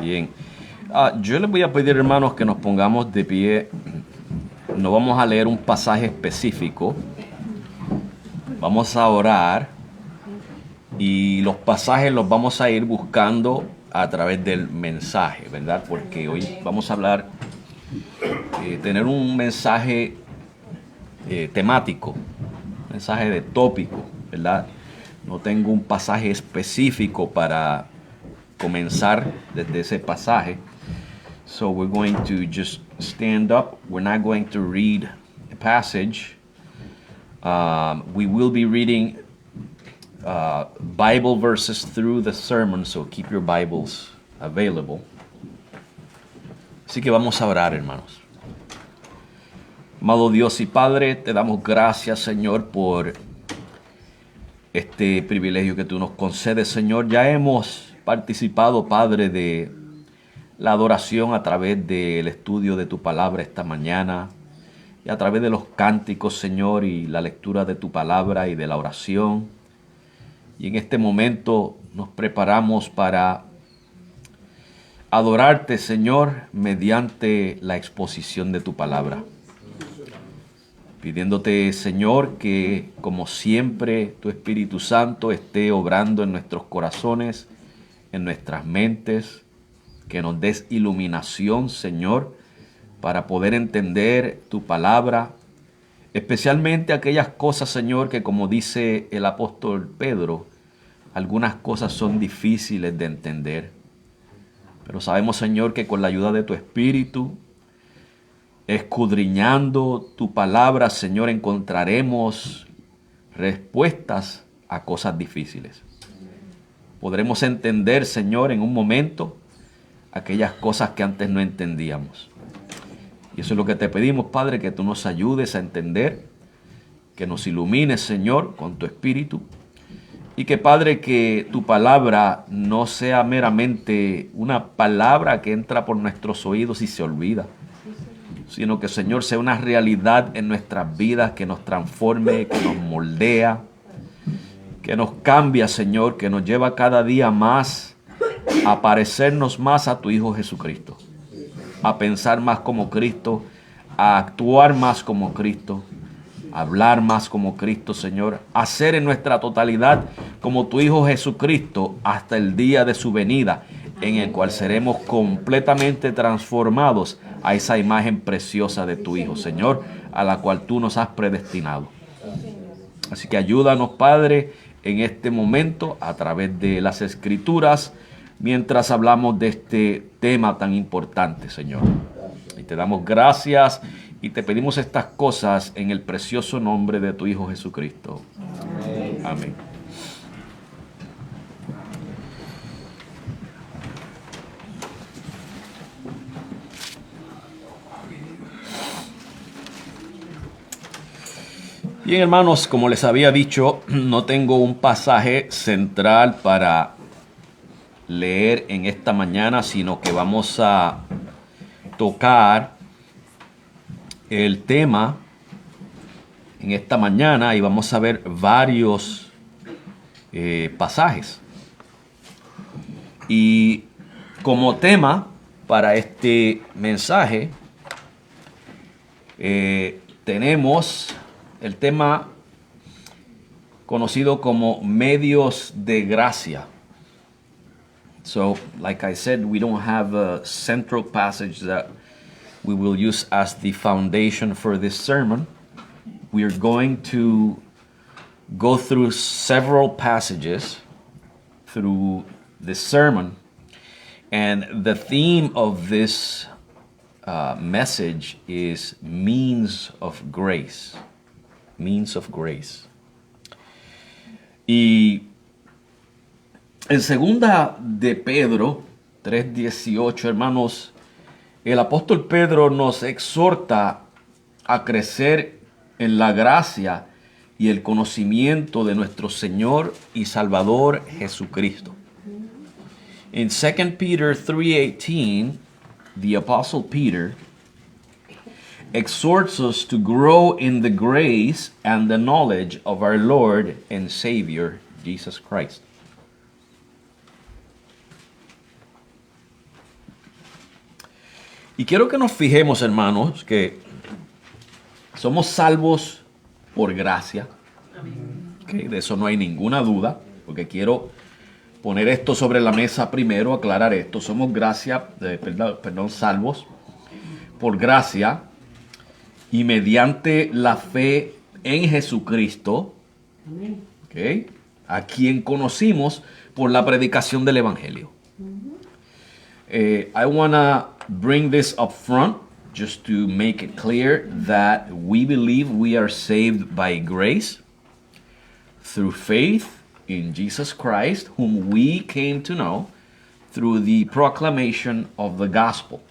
Bien. Yo les voy a pedir, hermanos, que nos pongamos de pie. No vamos a leer un pasaje específico. Vamos a orar. Y los pasajes los vamos a ir buscando a través del mensaje, ¿verdad? Porque hoy vamos a hablar, tener un mensaje temático, mensaje de tópico, ¿verdad? No tengo un pasaje específico para comenzar desde ese pasaje. So we're going to just stand up. We're not going to read a passage. We will be reading Bible verses through the sermon, so keep your Bibles available. Así que vamos a orar, hermanos. Amado Dios y Padre, te damos gracias, Señor, por este privilegio que tú nos concedes, Señor. Ya hemos participado, Padre, de la adoración a través del estudio de tu palabra esta mañana y a través de los cánticos, Señor, y la lectura de tu palabra y de la oración. Y en este momento nos preparamos para adorarte, Señor, mediante la exposición de tu palabra. Pidiéndote, Señor, que como siempre tu Espíritu Santo esté obrando en nuestros corazones, en nuestras mentes, que nos des iluminación, Señor, para poder entender tu palabra, especialmente aquellas cosas, Señor, que como dice el apóstol Pedro, algunas cosas son difíciles de entender. Pero sabemos, Señor, que con la ayuda de tu Espíritu, escudriñando tu palabra, Señor, encontraremos respuestas a cosas difíciles. Podremos entender, Señor, en un momento aquellas cosas que antes no entendíamos. Y eso es lo que te pedimos, Padre, que tú nos ayudes a entender, que nos ilumines, Señor, con tu Espíritu. Y que, Padre, que tu palabra no sea meramente una palabra que entra por nuestros oídos y se olvida, sino que, Señor, sea una realidad en nuestras vidas, que nos transforme, que nos moldea, que nos cambia, Señor, que nos lleva cada día más a parecernos más a tu Hijo Jesucristo, a pensar más como Cristo, a actuar más como Cristo, a hablar más como Cristo, Señor, a ser en nuestra totalidad como tu Hijo Jesucristo hasta el día de su venida, en el cual seremos completamente transformados a esa imagen preciosa de tu Hijo, Señor, a la cual tú nos has predestinado. Así que ayúdanos, Padre, en este momento a través de las Escrituras, mientras hablamos de este tema tan importante, Señor. Y te damos gracias y te pedimos estas cosas en el precioso nombre de tu Hijo Jesucristo. Amén. Amén. Bien, hermanos, como les había dicho, no tengo un pasaje central para leer en esta mañana, sino que vamos a tocar el tema en esta mañana y vamos a ver varios pasajes. Y como tema para este mensaje tenemos el tema conocido como medios de gracia. So, like I said, we don't have a central passage that we will use as the foundation for this sermon. We are going to go through several passages through this sermon, and the theme of this message is means of grace. Means of grace. Y en segunda de Pedro 3:18, hermanos, el apóstol Pedro nos exhorta a crecer en la gracia y el conocimiento de nuestro Señor y Salvador Jesucristo. In 2 Peter 3:18, the apostle Peter exhorts us to grow in the grace and the knowledge of our Lord and Savior, Jesus Christ. Y quiero que nos fijemos, hermanos, que somos salvos por gracia. Okay, de eso no hay ninguna duda, porque quiero poner esto sobre la mesa primero, aclarar esto. Somos salvos por gracia y mediante la fe en Jesucristo, okay, a quien conocimos por la predicación del Evangelio. I want to bring this up front just to make it clear that we believe we are saved by grace through faith in Jesus Christ, whom we came to know through the proclamation of the gospel.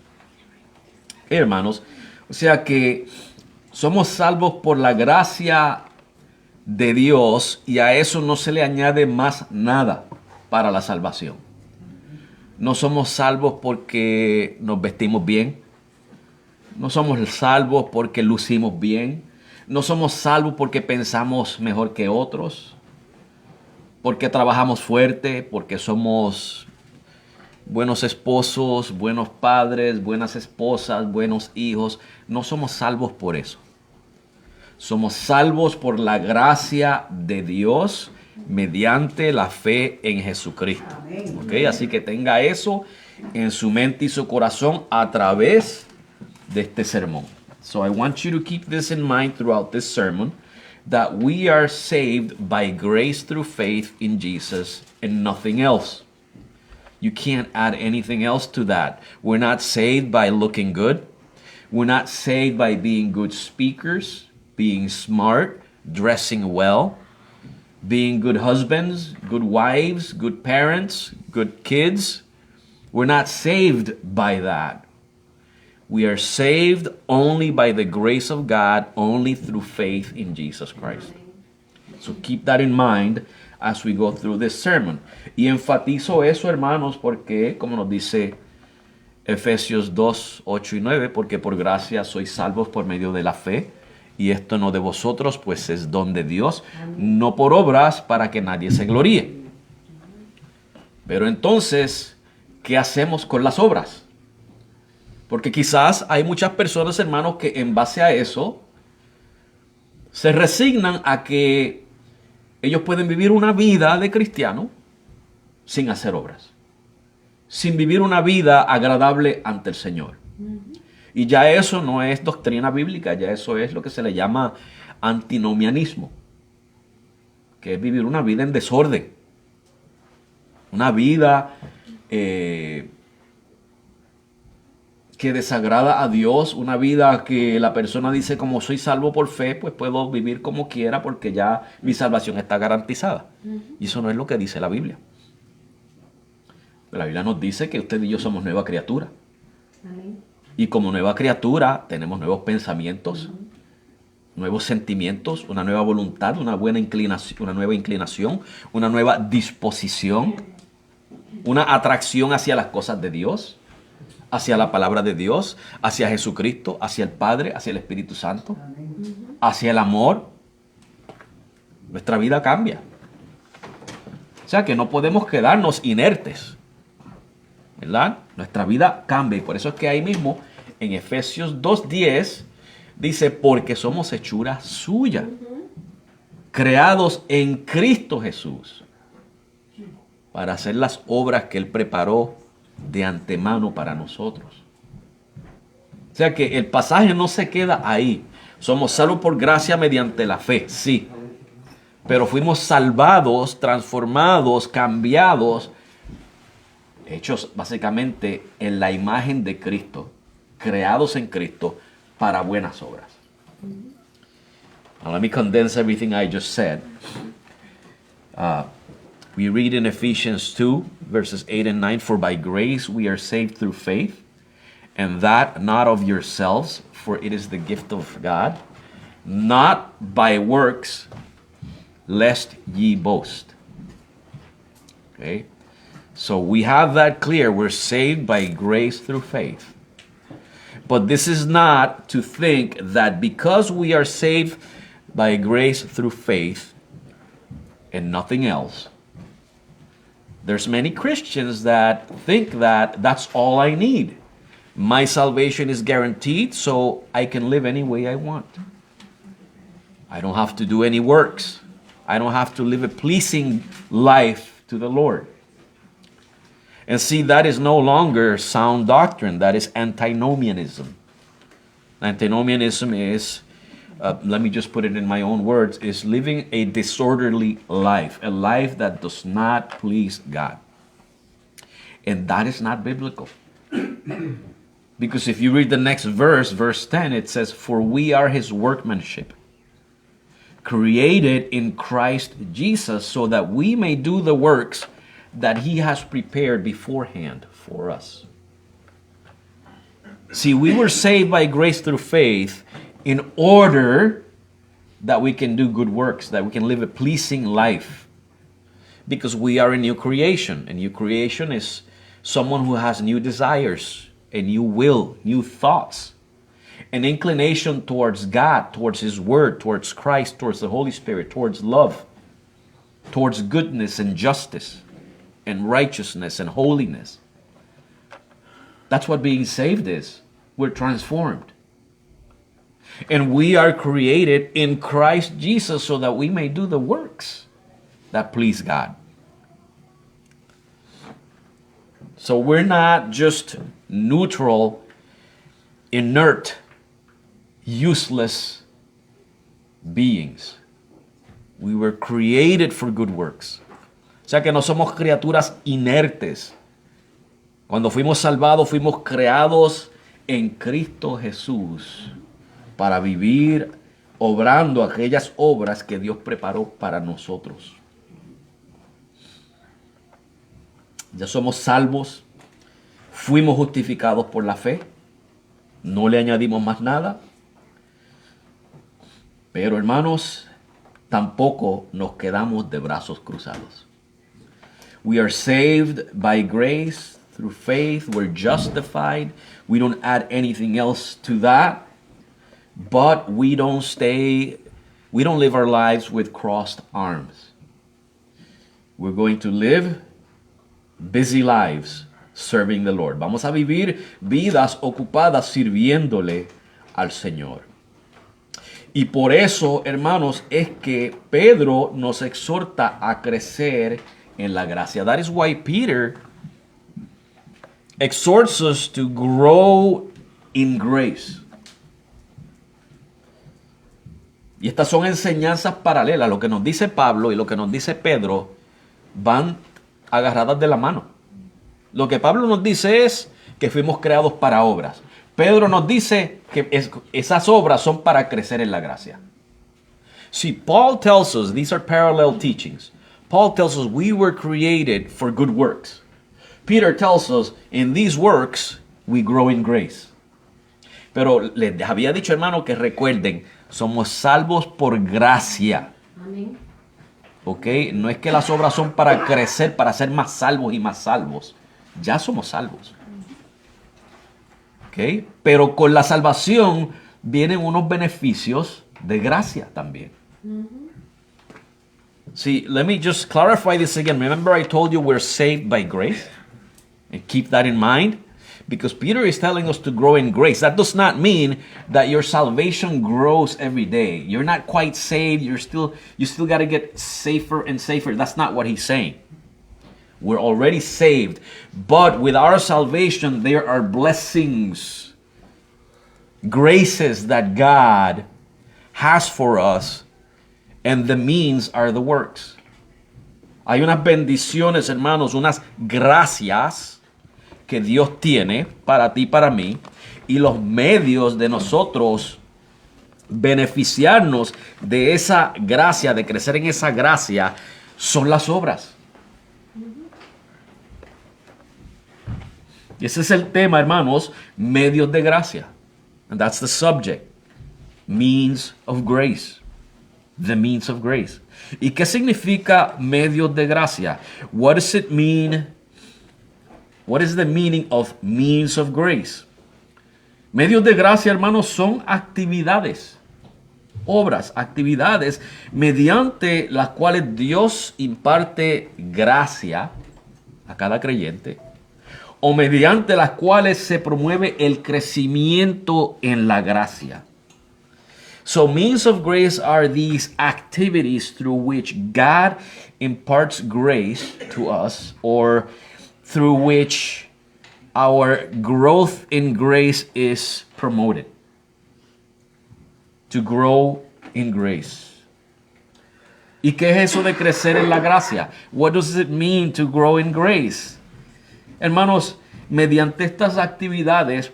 Hermanos, o sea que somos salvos por la gracia de Dios y a eso no se le añade más nada para la salvación. No somos salvos porque nos vestimos bien. No somos salvos porque lucimos bien. No somos salvos porque pensamos mejor que otros. Porque trabajamos fuerte, porque somos buenos esposos, buenos padres, buenas esposas, buenos hijos. No somos salvos por eso. Somos salvos por la gracia de Dios mediante la fe en Jesucristo. ¿Okay? Así que tenga eso en su mente y su corazón a través de este sermón. So I want you to keep this in mind throughout this sermon, that we are saved by grace through faith in Jesus and nothing else. You can't add anything else to that. We're not saved by looking good. We're not saved by being good speakers, being smart, dressing well, being good husbands, good wives, good parents, good kids. We're not saved by that. We are saved only by the grace of God, only through faith in Jesus Christ. So keep that in mind as we go through this sermon. Y enfatizo eso, hermanos, porque, como nos dice Efesios 2, 8 y 9, porque por gracia sois salvos por medio de la fe, y esto no de vosotros, pues es don de Dios, no por obras para que nadie se gloríe. Pero entonces, ¿qué hacemos con las obras? Porque quizás hay muchas personas, hermanos, que en base a eso se resignan a que ellos pueden vivir una vida de cristiano sin hacer obras, sin vivir una vida agradable ante el Señor. Y ya eso no es doctrina bíblica, ya eso es lo que se le llama antinomianismo, que es vivir una vida en desorden, una vida que desagrada a Dios, una vida que la persona dice, como soy salvo por fe, pues puedo vivir como quiera porque ya mi salvación está garantizada. Y eso no es lo que dice la Biblia. La Biblia nos dice que usted y yo somos nueva criatura. Amén. Y como nueva criatura tenemos nuevos pensamientos, nuevos sentimientos, una nueva voluntad, una nueva inclinación, una nueva disposición, una atracción hacia las cosas de Dios, hacia la palabra de Dios, hacia Jesucristo, hacia el Padre, hacia el Espíritu Santo, hacia el amor. Nuestra vida cambia. O sea que no podemos quedarnos inertes, ¿verdad? Nuestra vida cambia y por eso es que ahí mismo en Efesios 2:10 dice, porque somos hechura suya, creados en Cristo Jesús, para hacer las obras que Él preparó de antemano para nosotros. O sea que el pasaje no se queda ahí. Somos salvos por gracia mediante la fe, sí. Pero fuimos salvados, transformados, cambiados, hechos básicamente en la imagen de Cristo, creados en Cristo para buenas obras. Now let me condense everything I just said. We read in Ephesians 2, verses 8 and 9, for by grace we are saved through faith, and that not of yourselves, for it is the gift of God, not by works, lest ye boast. Okay? So we have that clear. We're saved by grace through faith. But this is not to think that because we are saved by grace through faith and nothing else, there's many Christians that think that that's all I need. My salvation is guaranteed, so I can live any way I want. I don't have to do any works. I don't have to live a pleasing life to the Lord. And see, that is no longer sound doctrine. That is antinomianism. Antinomianism is, let me just put it in my own words, is living a disorderly life, a life that does not please God. And that is not biblical. Because if you read the next verse, verse 10, it says, "For we are his workmanship, created in Christ Jesus, so that we may do the works that he has prepared beforehand for us." See, we were saved by grace through faith in order that we can do good works, that we can live a pleasing life. Because we are a new creation. A new creation is someone who has new desires, a new will, new thoughts, an inclination towards God, towards his word, towards Christ, towards the Holy Spirit, towards love, towards goodness and justice and righteousness and holiness. That's what being saved is. We're transformed. And we are created in Christ Jesus so that we may do the works that please God. So we're not just neutral, inert, useless beings. We were created for good works. O sea que no somos criaturas inertes. Cuando fuimos salvados, fuimos creados en Cristo Jesús para vivir obrando aquellas obras que Dios preparó para nosotros. Ya somos salvos, fuimos justificados por la fe, no le añadimos más nada. Pero hermanos, tampoco nos quedamos de brazos cruzados. We are saved by grace through faith. We're justified. We don't add anything else to that. But we don't live our lives with crossed arms. We're going to live busy lives serving the Lord. Vamos a vivir vidas ocupadas sirviéndole al Señor. Y por eso, hermanos, es que Pedro nos exhorta a crecer en la gracia. That is why Peter exhorts us to grow in grace. Y estas son enseñanzas paralelas. Lo que nos dice Pablo y lo que nos dice Pedro van agarradas de la mano. Lo que Pablo nos dice es que fuimos creados para obras. Pedro nos dice que esas obras son para crecer en la gracia. See, Paul tells us, these are parallel teachings. Paul tells us we were created for good works. Peter tells us in these works we grow in grace. Pero les había dicho, hermano, que recuerden, somos salvos por gracia. Amén. ¿Ok? No es que las obras son para crecer, para ser más salvos y más salvos. Ya somos salvos. ¿Ok? Pero con la salvación vienen unos beneficios de gracia también. See, let me just clarify this again. Remember I told you we're saved by grace? And keep that in mind. Because Peter is telling us to grow in grace. That does not mean that your salvation grows every day. You're not quite saved. You still got to get safer and safer. That's not what he's saying. We're already saved. But with our salvation, there are blessings, graces that God has for us. And the means are the works. Hay unas bendiciones, hermanos, unas gracias que Dios tiene para ti y para mí, y los medios de nosotros beneficiarnos de esa gracia, de crecer en esa gracia, son las obras. Y ese es el tema, hermanos, medios de gracia. And that's the subject. Means of grace. The means of grace. ¿Y qué significa medios de gracia? What does it mean? What is the meaning of means of grace? Medios de gracia, hermanos, son actividades, obras, actividades mediante las cuales Dios imparte gracia a cada creyente, o mediante las cuales se promueve el crecimiento en la gracia. So means of grace are these activities through which God imparts grace to us, or through which our growth in grace is promoted. To grow in grace. ¿Y qué es eso de crecer en la gracia? What does it mean to grow in grace? Hermanos, mediante estas actividades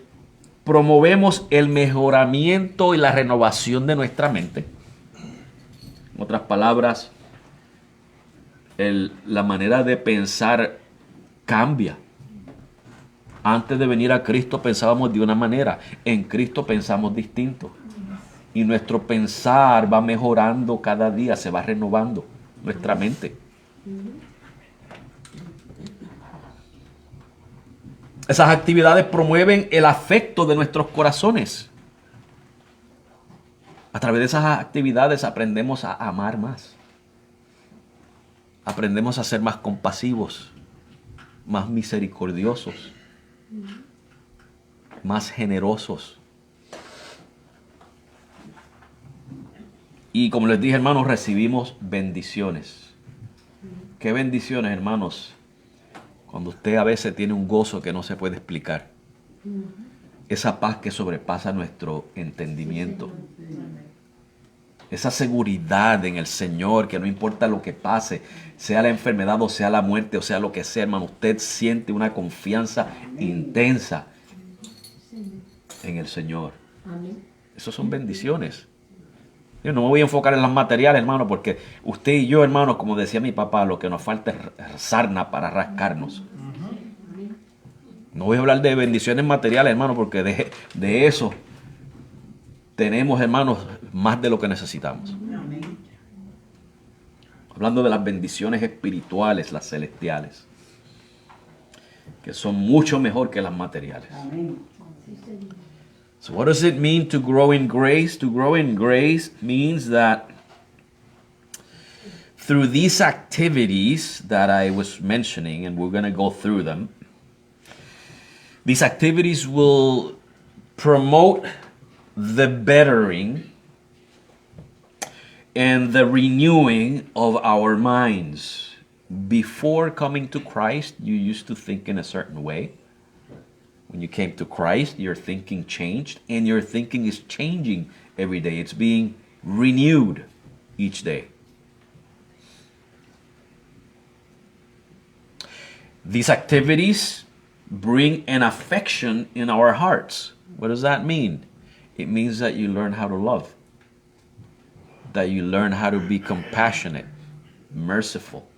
promovemos el mejoramiento y la renovación de nuestra mente. En otras palabras, la manera de pensar cambia. Antes de venir a Cristo pensábamos de una manera, en Cristo pensamos distinto. Y nuestro pensar va mejorando cada día, se va renovando nuestra mente. Esas actividades promueven el afecto de nuestros corazones. A través de esas actividades aprendemos a amar más. Aprendemos a ser más compasivos, más misericordiosos, más generosos. Y como les dije, hermanos, recibimos bendiciones. ¿Qué bendiciones, hermanos? Cuando usted a veces tiene un gozo que no se puede explicar. Esa paz que sobrepasa nuestro entendimiento. Esa seguridad en el Señor, que no importa lo que pase, sea la enfermedad o sea la muerte o sea lo que sea, hermano, usted siente una confianza intensa en el Señor. Esas son bendiciones. Yo no me voy a enfocar en las materiales, hermano, porque usted y yo, hermano, como decía mi papá, lo que nos falta es sarna para rascarnos. No voy a hablar de bendiciones materiales, hermano, porque de eso tenemos, hermanos, más de lo que necesitamos. Hablando de las bendiciones espirituales, las celestiales, que son mucho mejor que las materiales. So what does it mean to grow in grace? To grow in grace means that through these activities that I was mentioning, and we're going to go through them, these activities will promote the bettering and the renewing of our minds. Before coming to Christ, you used to think in a certain way. When you came to Christ, your thinking changed, and your thinking is changing every day. It's being renewed each day. These activities bring an affection in our hearts. What does that mean? It means that you learn how to love, that you learn how to be compassionate, merciful,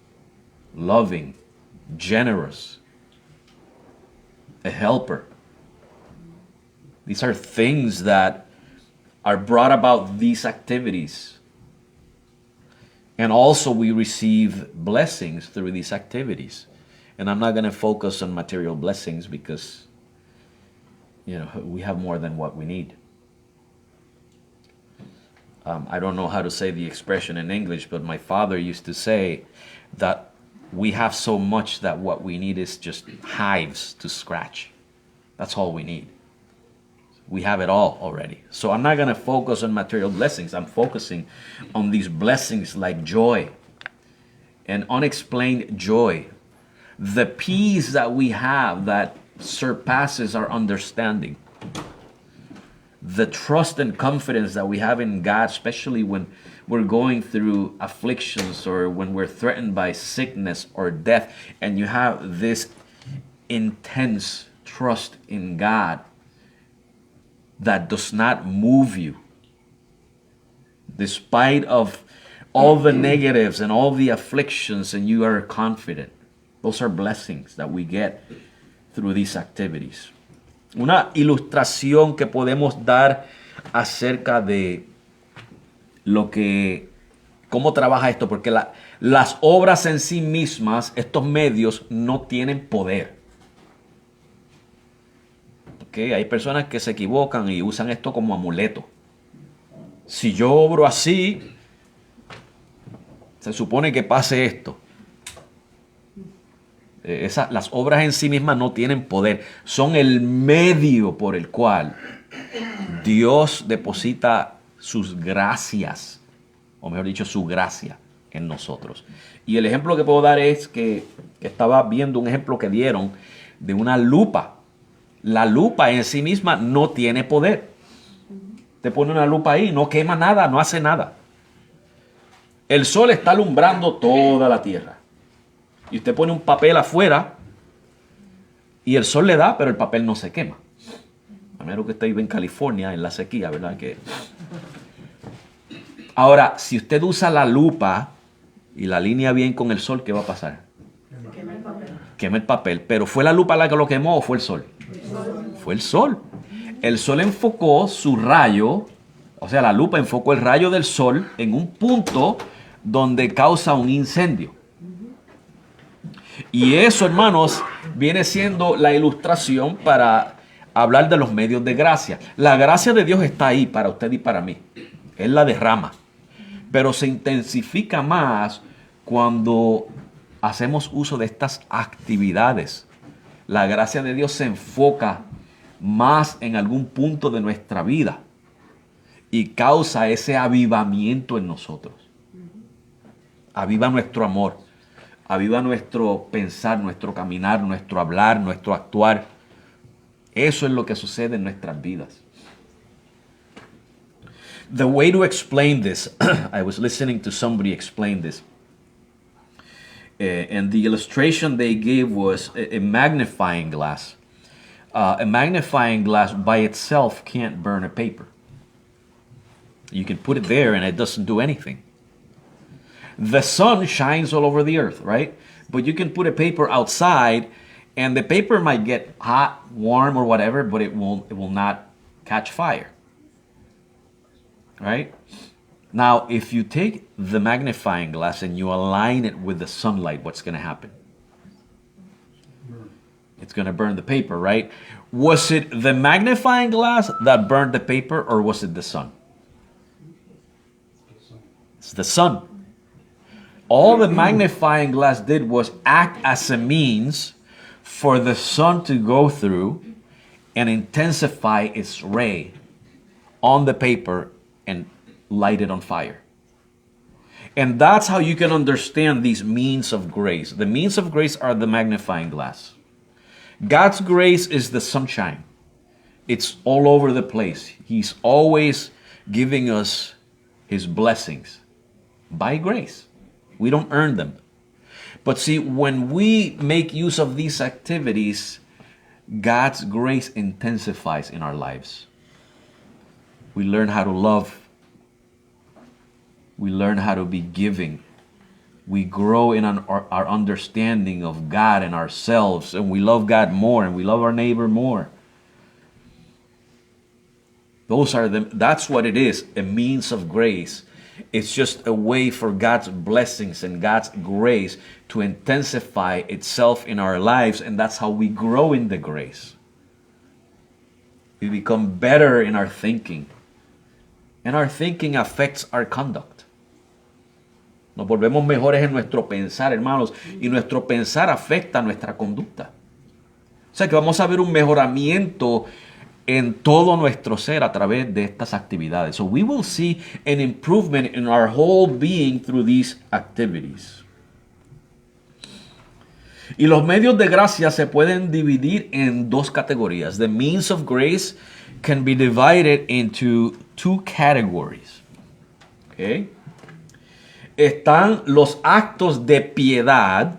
loving, generous, a helper. These are things that are brought about these activities. And also we receive blessings through these activities. And I'm not going to focus on material blessings because, we have more than what we need. I don't know how to say the expression in English, but my father used to say that we have so much that what we need is just hives to scratch. That's all we need. We have it all already. So I'm not going to focus on material blessings. I'm focusing on these blessings like joy and unexplained joy. The peace that we have that surpasses our understanding. The trust and confidence that we have in God, especially when we're going through afflictions or when we're threatened by sickness or death, and you have this intense trust in God that does not move you despite of all the negatives and all the afflictions, and you are confident. Those are blessings that we get through these activities. Una ilustración que podemos dar acerca de cómo trabaja esto, porque las obras en sí mismas, estos medios, no tienen poder. ¿Okay? Hay personas que se equivocan y usan esto como amuleto. Si yo obro así, se supone que pase esto. Las obras en sí mismas no tienen poder, son el medio por el cual Dios deposita sus gracias, o mejor dicho, su gracia en nosotros. Y el ejemplo que puedo dar es que estaba viendo un ejemplo que dieron de una lupa. La lupa en sí misma no tiene poder. Te pone una lupa ahí, no quema nada, no hace nada. El sol está alumbrando toda la tierra. Y usted pone un papel afuera y el sol le da, pero el papel no se quema. A menos que usted vive en California, en la sequía, ¿verdad? Ahora, si usted usa la lupa y la alinea bien con el sol, ¿qué va a pasar? Quema el papel. Quema el papel. ¿Pero fue la lupa la que lo quemó o fue el sol? Fue el sol. El sol enfocó su rayo, o sea, la lupa enfocó el rayo del sol en un punto donde causa un incendio. Y eso, hermanos, viene siendo la ilustración para hablar de los medios de gracia. La gracia de Dios está ahí para usted y para mí. Él la derrama. Pero se intensifica más cuando hacemos uso de estas actividades. La gracia de Dios se enfoca más en algún punto de nuestra vida y causa ese avivamiento en nosotros. Aviva nuestro amor, aviva nuestro pensar, nuestro caminar, nuestro hablar, nuestro actuar. Eso es lo que sucede en nuestras vidas. The way to explain this, I was listening to somebody explain this. And the illustration they gave was a magnifying glass. A magnifying glass by itself can't burn a paper. You can put it there and it doesn't do anything. The sun shines all over the earth, right? But you can put a paper outside and the paper might get hot, warm, or whatever, but it will not catch fire. Right? Now, if you take the magnifying glass and you align it with the sunlight, what's going to happen? It's going to burn the paper, right? Was it the magnifying glass that burned the paper, or was it the sun? It's the sun. All the magnifying glass did was act as a means for the sun to go through and intensify its ray on the paper and light it on fire. And that's how you can understand these means of grace. The means of grace are the magnifying glass. God's grace is the sunshine. It's all over the place. He's always giving us His blessings by grace. We don't earn them. But see, when we make use of these activities, God's grace intensifies in our lives. We learn how to love. We learn how to be giving. We grow in our understanding of God and ourselves, and we love God more, and we love our neighbor more. That's what it is, a means of grace. It's just a way for God's blessings and God's grace to intensify itself in our lives, and that's how we grow in the grace. We become better in our thinking, and our thinking affects our conduct. Nos volvemos mejores en nuestro pensar, hermanos, y nuestro pensar afecta nuestra conducta. O sea que vamos a ver un mejoramiento en todo nuestro ser a través de estas actividades. So we will see an improvement in our whole being through these activities. Y los medios de gracia se pueden dividir en dos categorías. The means of grace can be divided into two categories. Okay? Están los actos de piedad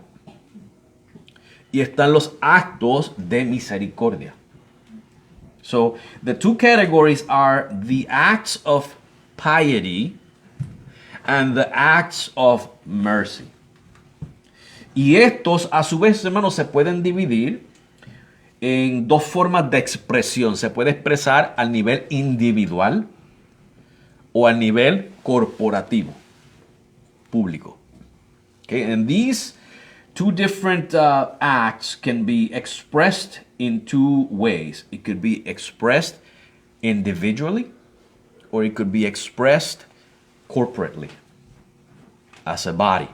y están los actos de misericordia. So the two categories are the acts of piety and the acts of mercy. Y estos, a su vez, hermanos, se pueden dividir en dos formas de expresión. Se puede expresar al nivel individual o al nivel corporativo, público. Okay? And these two different acts can be expressed in two ways. It could be expressed individually, or it could be expressed corporately, as a body.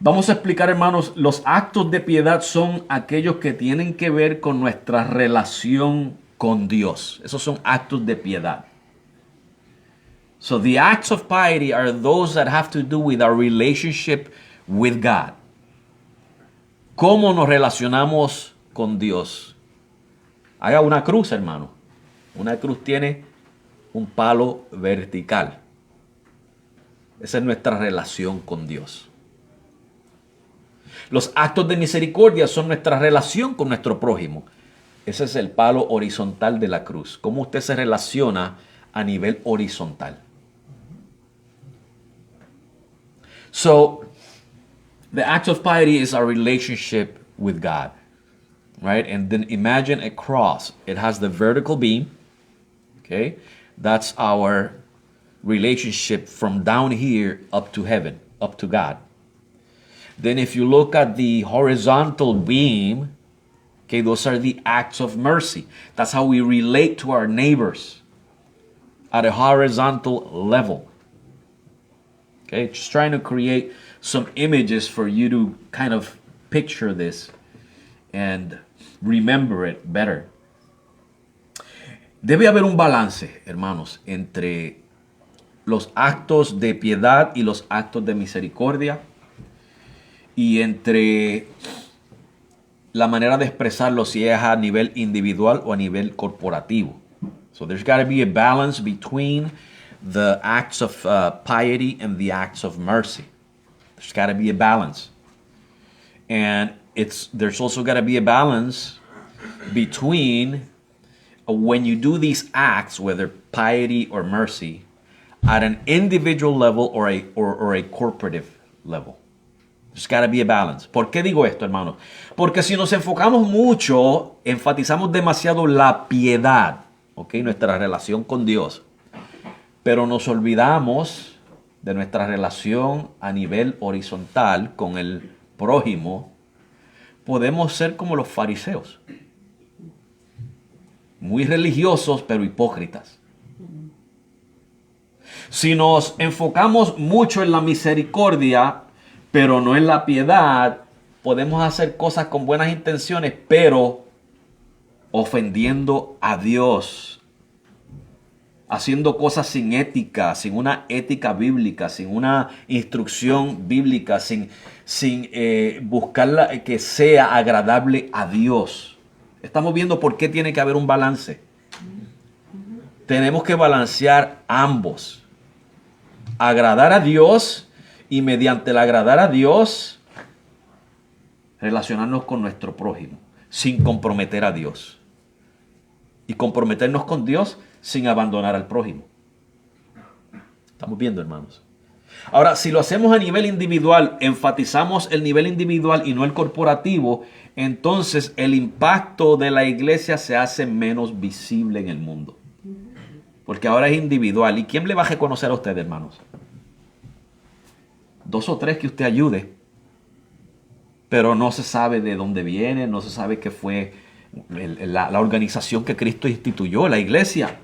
Vamos a explicar, hermanos, los actos de piedad son aquellos que tienen que ver con nuestra relación con Dios. Esos son actos de piedad. So the acts of piety are those that have to do with our relationship with God. ¿Cómo nos relacionamos con Dios? Haga una cruz, hermano. Una cruz tiene un palo vertical. Esa es nuestra relación con Dios. Los actos de misericordia son nuestra relación con nuestro prójimo. Ese es el palo horizontal de la cruz. ¿Cómo usted se relaciona a nivel horizontal? So, the act of piety is our relationship with God, right? And then imagine a cross. It has the vertical beam, okay? That's our relationship from down here up to heaven, up to God. Then if you look at the horizontal beam, okay, those are the acts of mercy. That's how we relate to our neighbors at a horizontal level. Okay, just trying to create some images for you to kind of picture this and remember it better. Debe haber un balance, hermanos, entre los actos de piedad y los actos de misericordia, y entre la manera de expresarlo, si es a nivel individual o a nivel corporativo. So there's got to be a balance between the acts of piety and the acts of mercy. There's got to be a balance. And there's also got to be a balance between when you do these acts, whether piety or mercy, at an individual level or a corporative level. There's got to be a balance. ¿Por qué digo esto, hermanos? Porque si nos enfocamos mucho, enfatizamos demasiado la piedad, ¿ok? Nuestra relación con Dios, pero nos olvidamos de nuestra relación a nivel horizontal con el prójimo, podemos ser como los fariseos. Muy religiosos, pero hipócritas. Si nos enfocamos mucho en la misericordia, pero no en la piedad, podemos hacer cosas con buenas intenciones, pero ofendiendo a Dios. Haciendo cosas sin ética, sin una ética bíblica, sin una instrucción bíblica, sin buscar que sea agradable a Dios. Estamos viendo por qué tiene que haber un balance. Tenemos que balancear ambos. Agradar a Dios y mediante el agradar a Dios, relacionarnos con nuestro prójimo sin comprometer a Dios. Y comprometernos con Dios sin abandonar al prójimo. Estamos viendo, hermanos. Ahora, si lo hacemos a nivel individual, enfatizamos el nivel individual y no el corporativo, entonces el impacto de la iglesia se hace menos visible en el mundo. Porque ahora es individual. ¿Y quién le va a reconocer a usted, hermanos? 2 o 3 que usted ayude, pero no se sabe de dónde viene, no se sabe qué fue la organización que Cristo instituyó, la iglesia.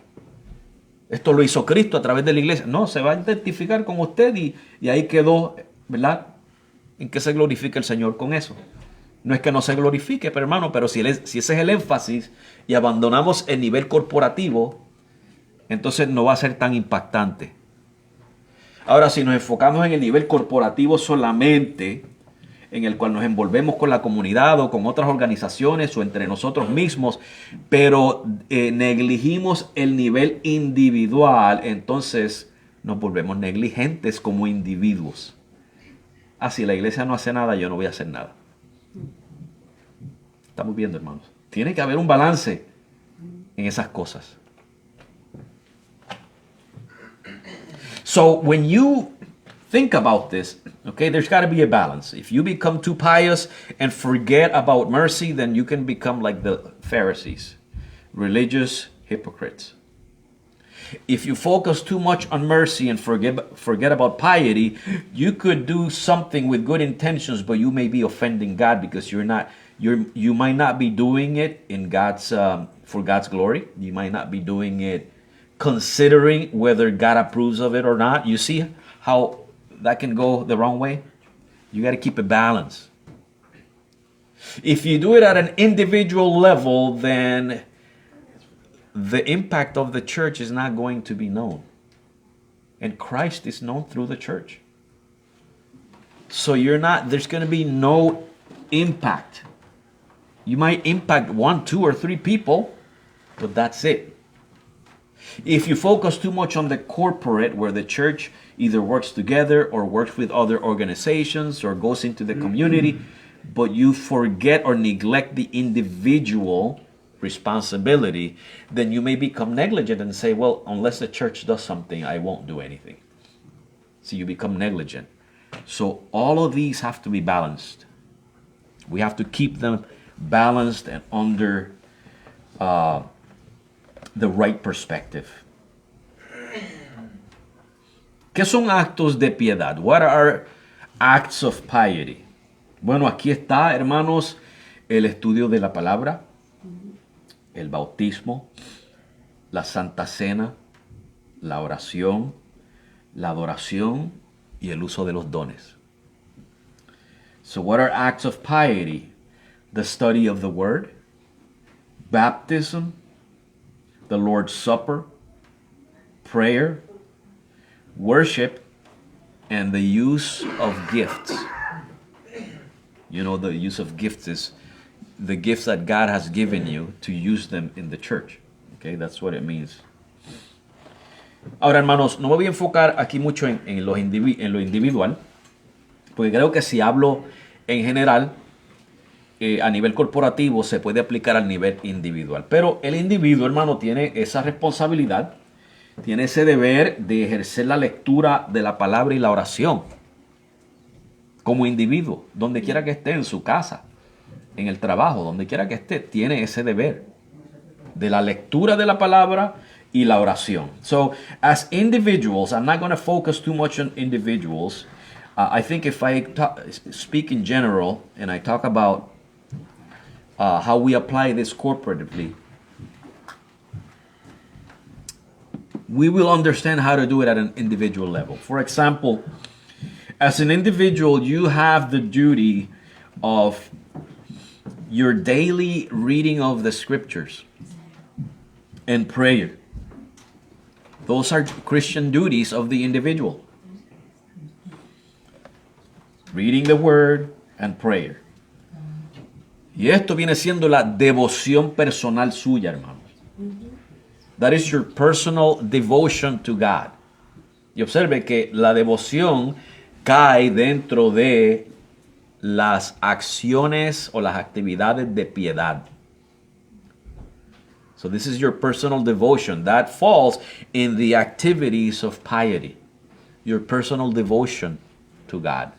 Esto lo hizo Cristo a través de la iglesia. No, se va a identificar con usted y ahí quedó, ¿verdad? ¿En qué se glorifica el Señor con eso? No es que no se glorifique, pero hermano, pero si ese es el énfasis y abandonamos el nivel corporativo, entonces no va a ser tan impactante. Ahora, si nos enfocamos en el nivel corporativo solamente, en el cual nos envolvemos con la comunidad o con otras organizaciones o entre nosotros mismos, pero negligimos el nivel individual, entonces nos volvemos negligentes como individuos. Si la iglesia no hace nada, yo no voy a hacer nada. Estamos viendo, hermanos. Tiene que haber un balance en esas cosas. So when you think about this, okay, there's got to be a balance. If you become too pious and forget about mercy, then you can become like the Pharisees, religious hypocrites. If you focus too much on mercy and forget about piety, you could do something with good intentions, but you may be offending God because you might not be doing it in for God's glory. You might not be doing it considering whether God approves of it or not. You see how that can go the wrong way? You got to keep it balanced. If you do it at an individual level, then the impact of the church is not going to be known. And Christ is known through the church. So there's going to be no impact. You might impact 1, 2, or 3 people, but that's it. If you focus too much on the corporate, where the church either works together or works with other organizations or goes into the community, but you forget or neglect the individual responsibility, then you may become negligent and say, well, unless the church does something, I won't do anything. So you become negligent. So all of these have to be balanced. We have to keep them balanced and under the right perspective. ¿Qué son actos de piedad? What are acts of piety? Bueno, aquí está, hermanos, el estudio de la palabra, el bautismo, la Santa Cena, la oración, la adoración y el uso de los dones. So what are acts of piety? The study of the Word, baptism, the Lord's Supper, prayer, worship, and the use of gifts. You know, the use of gifts is the gifts that God has given you to use them in the church. Okay, that's what it means. Ahora, hermanos, no me voy a enfocar aquí mucho en lo individual, porque creo que si hablo en general, a nivel corporativo se puede aplicar al nivel individual. Pero el individuo, hermano, tiene esa responsabilidad, tiene ese deber de ejercer la lectura de la palabra y la oración como individuo, donde quiera que esté, en su casa, en el trabajo, donde quiera que esté, tiene ese deber de la lectura de la palabra y la oración. So, as individuals, I'm not going to focus too much on individuals. I think if I speak in general and I talk about how we apply this corporatively, we will understand how to do it at an individual level. For example, as an individual, you have the duty of your daily reading of the scriptures and prayer. Those are Christian duties of the individual. Reading the word and prayer. Y esto viene siendo la devoción personal suya, hermanos. That is your personal devotion to God. Y observe que la devoción cae dentro de las acciones o las actividades de piedad. So this is your personal devotion. That falls in the activities of piety. Your personal devotion to God.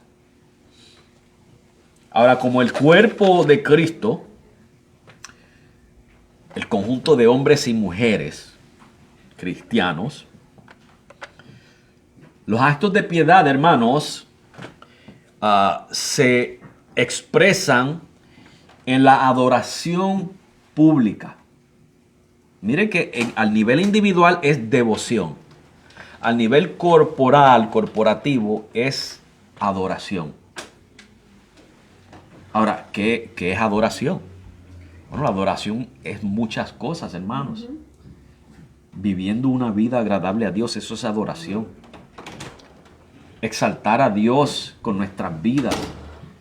Ahora, como el cuerpo de Cristo, el conjunto de hombres y mujeres cristianos, los actos de piedad, hermanos, se expresan en la adoración pública. Mire que al nivel individual es devoción. Al nivel corporativo, es adoración. Ahora, ¿qué es adoración? Bueno, la adoración es muchas cosas, hermanos. Viviendo una vida agradable a Dios, eso es adoración. Exaltar a Dios con nuestras vidas,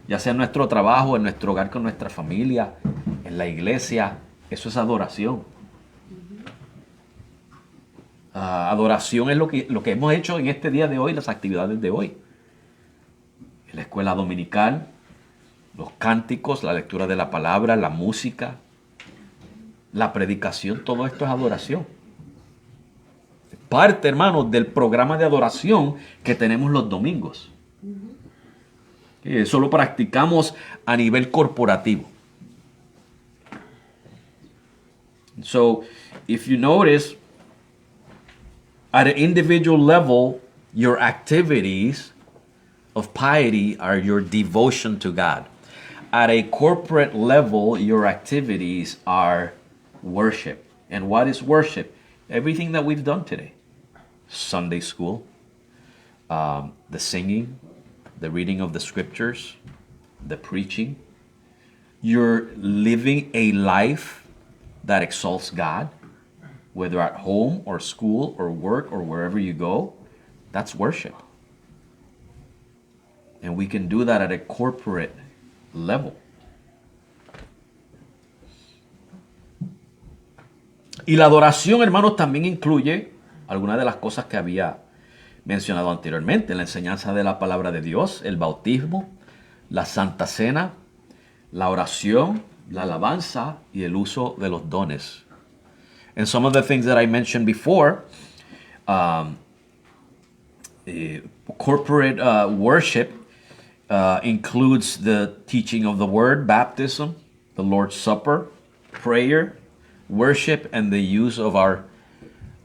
ya sea en nuestro trabajo, en nuestro hogar con nuestra familia, en la iglesia, eso es adoración. Adoración es lo que hemos hecho en este día de hoy, las actividades de hoy. En la escuela dominical, los cánticos, la lectura de la palabra, la música, la predicación, todo esto es adoración. Parte, hermanos, del programa de adoración que tenemos los domingos. Eso lo practicamos a nivel corporativo. So, if you notice, at an individual level, your activities of piety are your devotion to God. At a corporate level, your activities are worship. And what is worship? Everything that we've done today. Sunday school, the singing, the reading of the scriptures, the preaching. You're living a life that exalts God, whether at home or school or work or wherever you go. That's worship. And we can do that at a corporate level. Y la adoración, hermanos, también incluye algunas de las cosas que había mencionado anteriormente: la enseñanza de la palabra de Dios, el bautismo, la Santa Cena, la oración, la alabanza y el uso de los dones. And some of the things that I mentioned before, corporate worship includes the teaching of the word, baptism, the Lord's Supper, prayer, worship, and the use of our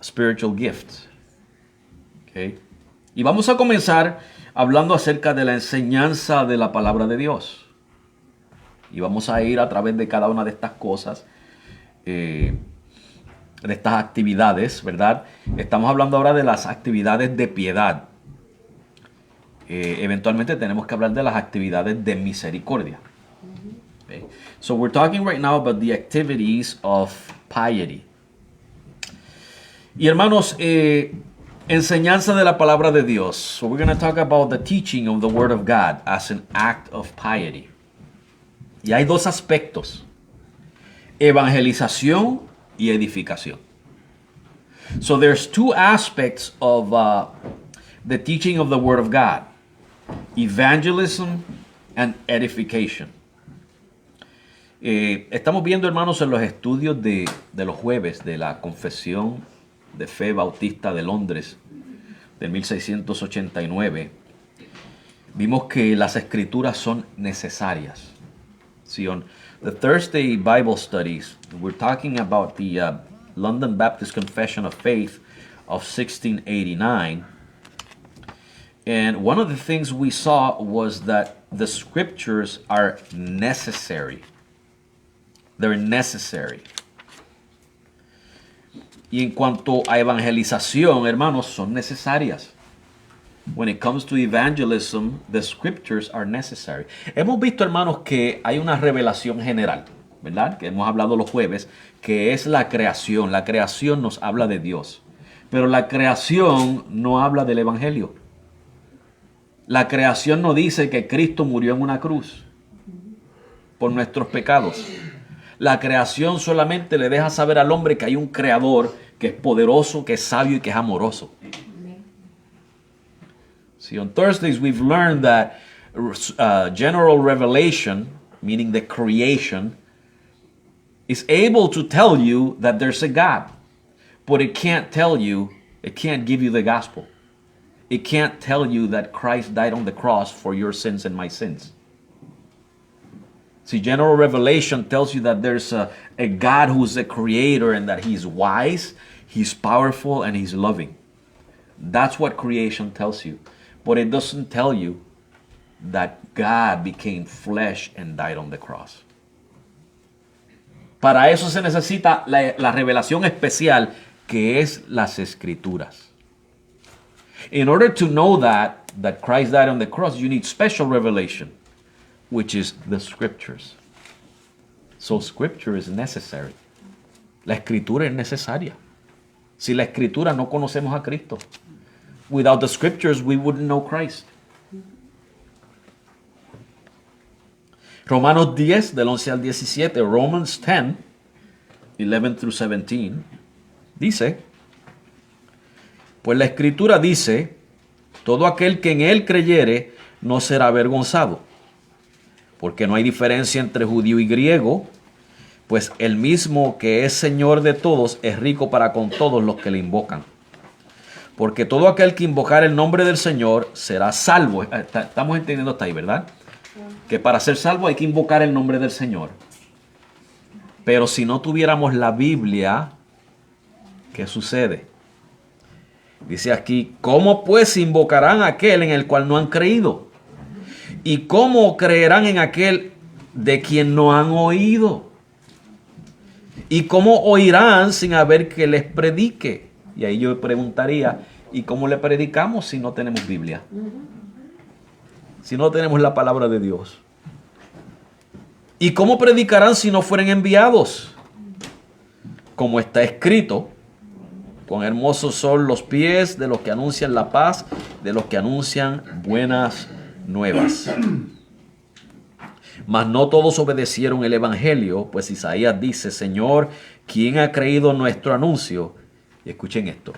spiritual gifts. Okay. Y vamos a comenzar hablando acerca de la enseñanza de la palabra de Dios. Y vamos a ir a través de cada una de estas cosas, de estas actividades, ¿verdad? Estamos hablando ahora de las actividades de piedad. Eventualmente tenemos que hablar de las actividades de misericordia. Okay. So we're talking right now about the activities of piety. Y hermanos, enseñanza de la palabra de Dios. So we're going to talk about the teaching of the Word of God as an act of piety. Y hay dos aspectos: evangelización y edificación. So there's two aspects of the teaching of the Word of God: evangelism and edification. Estamos viendo, hermanos, en los estudios de los jueves de la Confesión de Fe Bautista de Londres de 1689, vimos que las escrituras son necesarias. See, on the Thursday Bible studies, we're talking about the London Baptist Confession of Faith of 1689. And one of the things we saw was that the scriptures are necessary. They're necessary. Y en cuanto a evangelización, hermanos, son necesarias. When it comes to evangelism, the scriptures are necessary. Hemos visto, hermanos, que hay una revelación general, ¿verdad? Que hemos hablado los jueves, que es la creación. La creación nos habla de Dios. Pero la creación no habla del evangelio. La creación no dice que Cristo murió en una cruz por nuestros pecados. La creación solamente le deja saber al hombre que hay un creador que es poderoso, que es sabio y que es amoroso. See, on Thursdays we've learned that general revelation, meaning the creation, is able to tell you that there's a God, but it can't give you the gospel. It can't tell you that Christ died on the cross for your sins and my sins. See, general revelation tells you that there's a God who's a creator and that he's wise, he's powerful, and he's loving. That's what creation tells you. But it doesn't tell you that God became flesh and died on the cross. Para eso se necesita la revelación especial, que es las escrituras. In order to know that Christ died on the cross, you need special revelation, which is the scriptures. So scripture is necessary. La escritura es necesaria. Si la escritura, no conocemos a Cristo. Without the scriptures, we wouldn't know Christ. Romanos 10, del 11 al 17, Romans 10, 11 through 17, dice: pues la escritura dice, todo aquel que en él creyere no será avergonzado, porque no hay diferencia entre judío y griego, pues el mismo que es Señor de todos es rico para con todos los que le invocan. Porque todo aquel que invocar el nombre del Señor será salvo. Estamos entendiendo hasta ahí, ¿verdad? Que para ser salvo hay que invocar el nombre del Señor. Pero si no tuviéramos la Biblia, ¿qué sucede? Dice aquí, ¿cómo pues invocarán a aquel en el cual no han creído? ¿Y cómo creerán en aquel de quien no han oído? ¿Y cómo oirán sin haber que les predique? Y ahí yo preguntaría, ¿y cómo le predicamos si no tenemos Biblia? si no tenemos la palabra de Dios? ¿Y cómo predicarán si no fueren enviados? Como está escrito, cuán hermosos son los pies de los que anuncian la paz, de los que anuncian buenas nuevas. Mas no todos obedecieron el evangelio, pues Isaías dice, Señor, ¿quién ha creído nuestro anuncio? Y escuchen esto.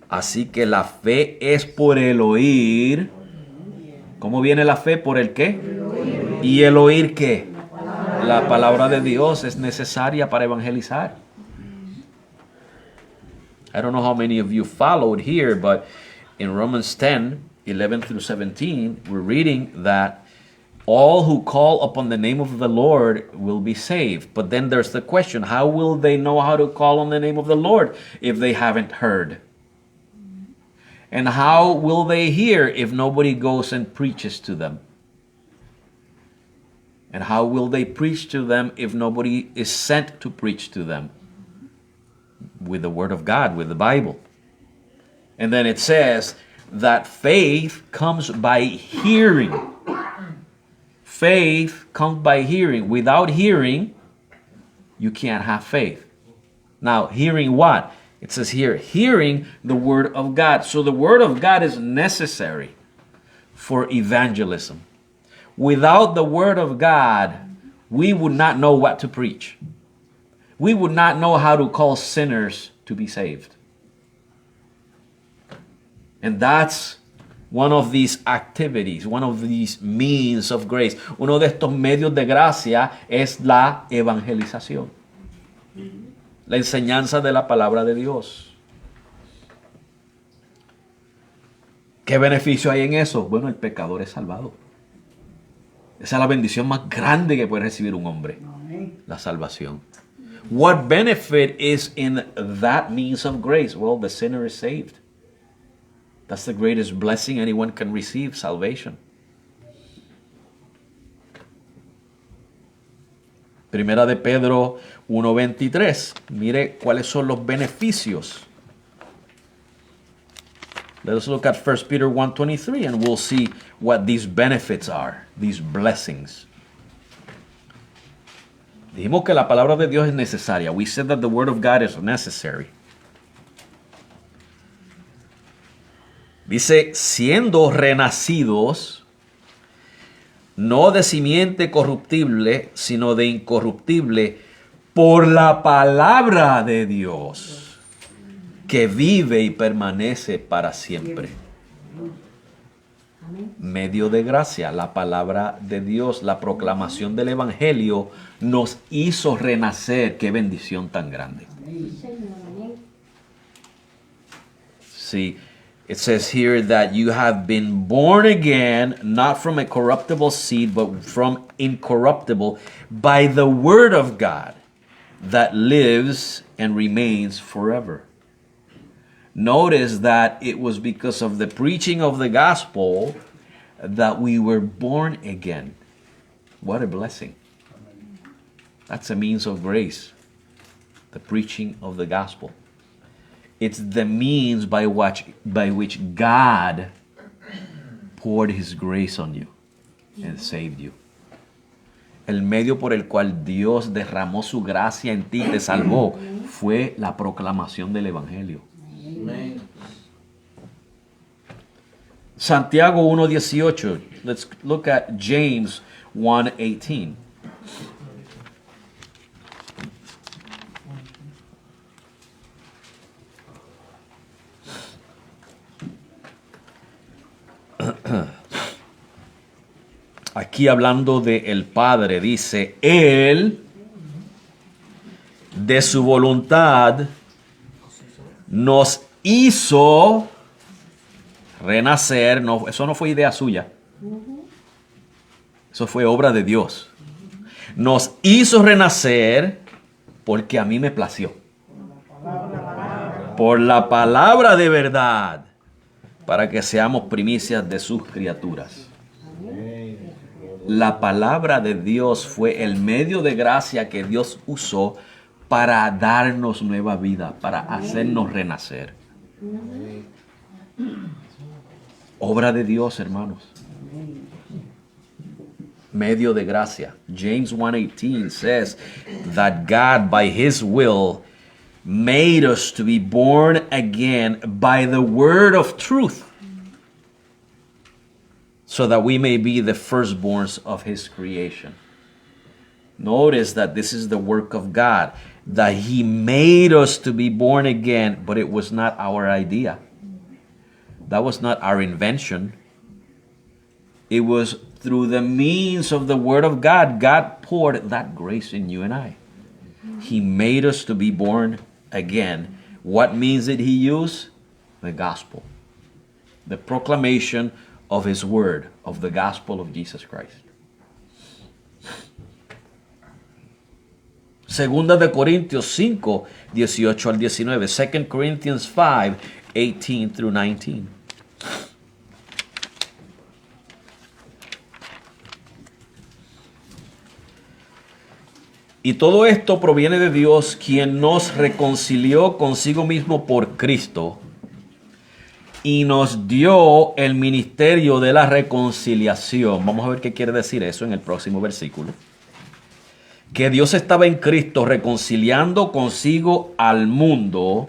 Así que la fe es por el oír. ¿Cómo viene la fe? ¿Por el qué? ¿Y el oír qué? La palabra de Dios es necesaria para evangelizar. I don't know how many of you followed here, but in Romans 10, 11 through 17, we're reading that all who call upon the name of the Lord will be saved. But then there's the question, how will they know how to call on the name of the Lord if they haven't heard? And how will they hear if nobody goes and preaches to them? And how will they preach to them if nobody is sent to preach to them? With the Word of God, with the Bible. And then it says that faith comes by hearing. Faith comes by hearing. Without hearing, you can't have faith. Now, hearing what? It says here, hearing the Word of God. So the Word of God is necessary for evangelism. Without the Word of God, we would not know what to preach. We would not know how to call sinners to be saved. And that's one of these activities, one of these means of grace. Uno de estos medios de gracia es la evangelización. La enseñanza de la palabra de Dios. ¿Qué beneficio hay en eso? Bueno, el pecador es salvado. Esa es la bendición más grande que puede recibir un hombre. La salvación. What benefit is in that means of grace? Well, the sinner is saved. That's the greatest blessing anyone can receive, salvation. Primera de Pedro 1:23. Mire cuáles son los beneficios. Let us look at 1 Peter 1:23 and we'll see what these benefits are, these blessings. Dijimos que la palabra de Dios es necesaria. We said that the word of God is necessary. Dice, siendo renacidos, no de simiente corruptible, sino de incorruptible, por la palabra de Dios, que vive y permanece para siempre. Medio de gracia, la palabra de Dios, la proclamación del Evangelio nos hizo renacer. Qué bendición tan grande. See, it says here that you have been born again, not from a corruptible seed, but from incorruptible, by the word of God that lives and remains forever. Notice that it was because of the preaching of the gospel that we were born again. What a blessing. That's a means of grace. The preaching of the gospel. It's the means by which God poured His grace on you and saved you. El medio por el cual Dios derramó su gracia en ti, te salvó, fue la proclamación del Evangelio. Amen. Santiago 1:18. Let's look at James 1:18. Aquí hablando de el Padre, dice, Él, de su voluntad, nos hizo renacer. No, eso no fue idea suya. Eso fue obra de Dios. Nos hizo renacer porque a mí me plació. Por la palabra de verdad, para que seamos primicias de sus criaturas. La palabra de Dios fue el medio de gracia que Dios usó para darnos nueva vida, para hacernos renacer. Obra de Dios, hermanos. medio de gracia. James 1:18 says that God, by his will, made us to be born again by the word of truth, so that we may be the firstborns of his creation. Notice that this is the work of God, that he made us to be born again, but it was not our idea. That was not our invention. It was through the means of the word of God. God poured that grace in you and I. He made us to be born again. What means did he use? The gospel. The proclamation of his word, of the gospel of Jesus Christ. Segunda de Corintios 5, 18 al 19. 2 Corinthians 5, 18 through 19. Y todo esto proviene de Dios, quien nos reconcilió consigo mismo por Cristo y nos dio el ministerio de la reconciliación. Vamos a ver qué quiere decir eso en el próximo versículo. Que Dios estaba en Cristo reconciliando consigo al mundo,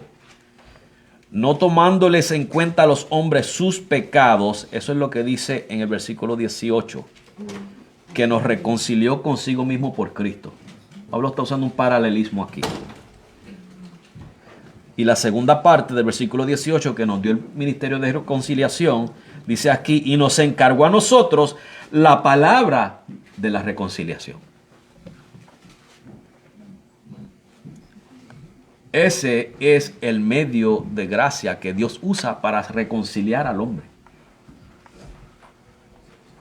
no tomándoles en cuenta a los hombres sus pecados. Eso es lo que dice en el versículo 18. Que nos reconcilió consigo mismo por Cristo. Pablo está usando un paralelismo aquí. Y la segunda parte del versículo 18, que nos dio el ministerio de reconciliación, dice aquí, y nos encargó a nosotros la palabra de la reconciliación. Ese es el medio de gracia que Dios usa para reconciliar al hombre.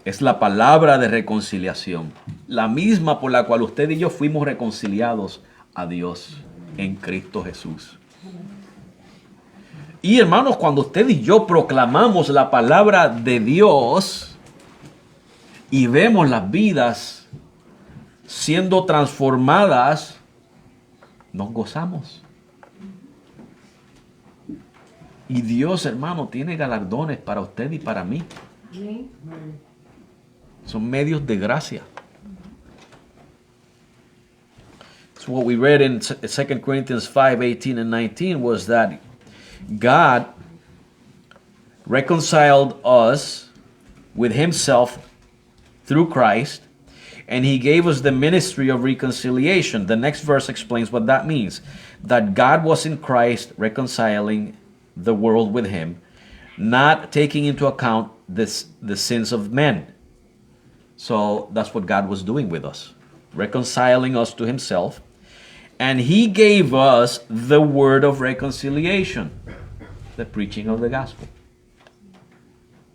Es la palabra de reconciliación, la misma por la cual usted y yo fuimos reconciliados a Dios en Cristo Jesús. Y hermanos, cuando usted y yo proclamamos la palabra de Dios y vemos las vidas siendo transformadas, nos gozamos. Y Dios, hermano, tiene galardones para usted y para mí. Son medios de gracia. So what we read in 2 Corinthians 5, 18 and 19 was that God reconciled us with himself through Christ, and he gave us the ministry of reconciliation. The next verse explains what that means. That God was in Christ reconciling the world with him, not taking into account the sins of men. So that's what God was doing with us, reconciling us to himself. And he gave us the word of reconciliation, the preaching of the gospel.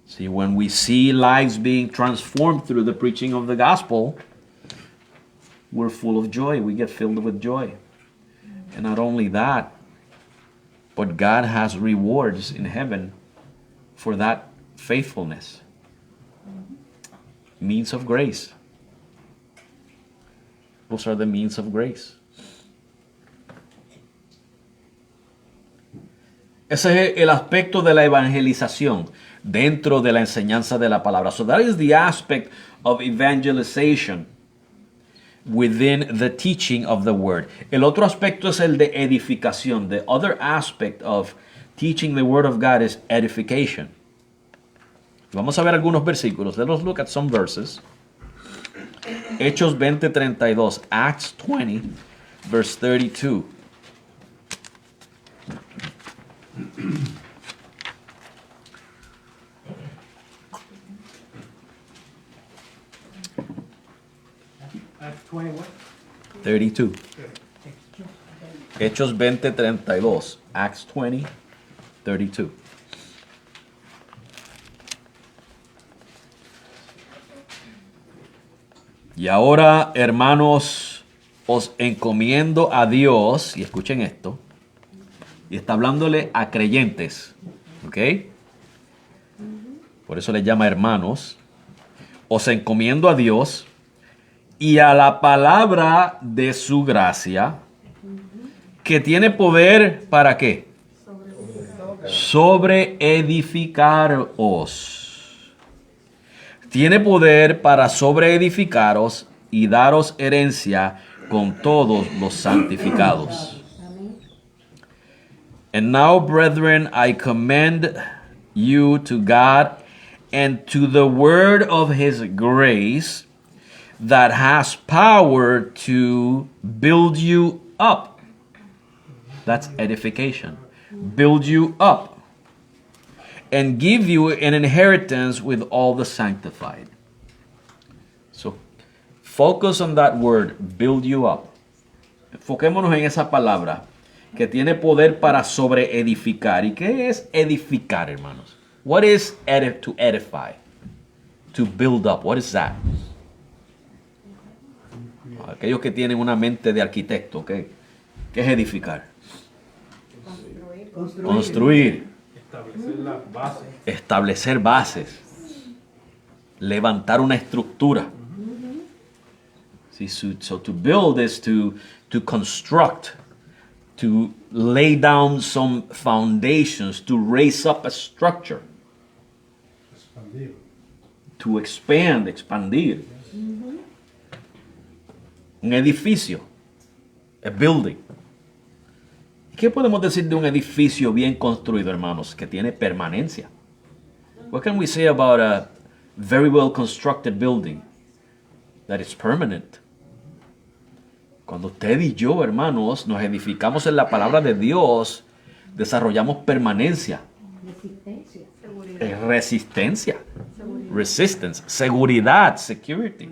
See, when we see lives being transformed through the preaching of the gospel, we're full of joy. We get filled with joy. And not only that, but God has rewards in heaven for that faithfulness. Means of grace. Those are the means of grace. Ese es el aspecto de la evangelización dentro de la enseñanza de la palabra. So that is the aspect of evangelization within the teaching of the word. El otro aspecto es el de edificación. The other aspect of teaching the word of God is edification. Vamos a ver algunos versículos. Let us look at some verses. Hechos 20:32. Acts 20, verse 32. Acts 20 what? 32. Hechos 20:32. Acts 20, 32. Y ahora, hermanos, os encomiendo a Dios, y escuchen esto, y está hablándole a creyentes, ¿ok? Por eso les llama hermanos. Os encomiendo a Dios y a la palabra de su gracia, que tiene poder, ¿para qué? Sobre edificaros. tiene poder para sobreedificaros y daros herencia con todos los santificados. And now, brethren, I commend you to God and to the word of his grace that has power to build you up. That's edification. Build you up and give you an inheritance with all the sanctified. So, focus on that word, build you up. Enfoquémonos en esa palabra que tiene poder para sobreedificar. ¿Y qué es edificar, hermanos? What is to edify? To build up. What is that? Aquellos que tienen una mente de arquitecto, ¿qué es edificar? Construir. Establecer las bases. Establecer bases. Levantar una estructura. See, so to build is to construct, to lay down some foundations, to raise up a structure. Expandir. To expand, expandir. Un edificio, a building. ¿Qué podemos decir de un edificio bien construido, hermanos, que tiene permanencia? What can we say about a very well constructed building that is permanent? Cuando usted y yo, hermanos, nos edificamos en la palabra de Dios, desarrollamos permanencia. Resistencia. Resistencia. Resistance. Seguridad. Security.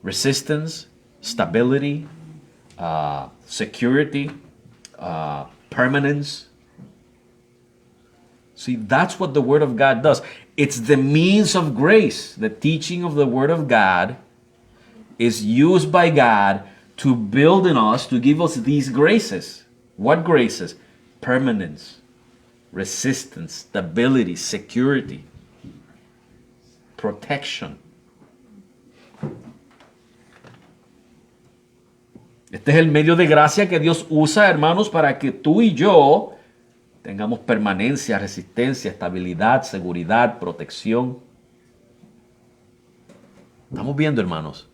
Resistance, stability, security, permanence. See, that's what the Word of God does. It's the means of grace. The teaching of the Word of God is used by God to build in us, to give us these graces. What graces? Permanence, resistance, stability, security, protection. Este es el medio de gracia que Dios usa, hermanos, para que tú y yo tengamos permanencia, resistencia, estabilidad, seguridad, protección. Estamos viendo, hermanos.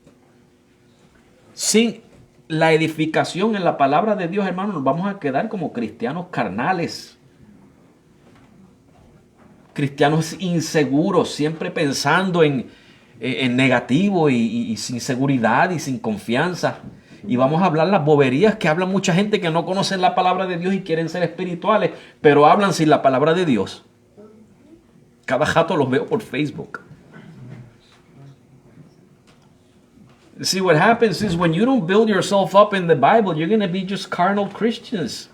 Sin la edificación en la palabra de Dios, hermanos, nos vamos a quedar como cristianos carnales. Cristianos inseguros, siempre pensando en negativo y sin seguridad y sin confianza. Y vamos a hablar las boberías que habla mucha gente que no conocen la palabra de Dios y quieren ser espirituales, pero hablan sin la palabra de Dios. Cada rato los veo por Facebook. See, what happens is when you don't build yourself up in the Bible, you're going to be just carnal Christians.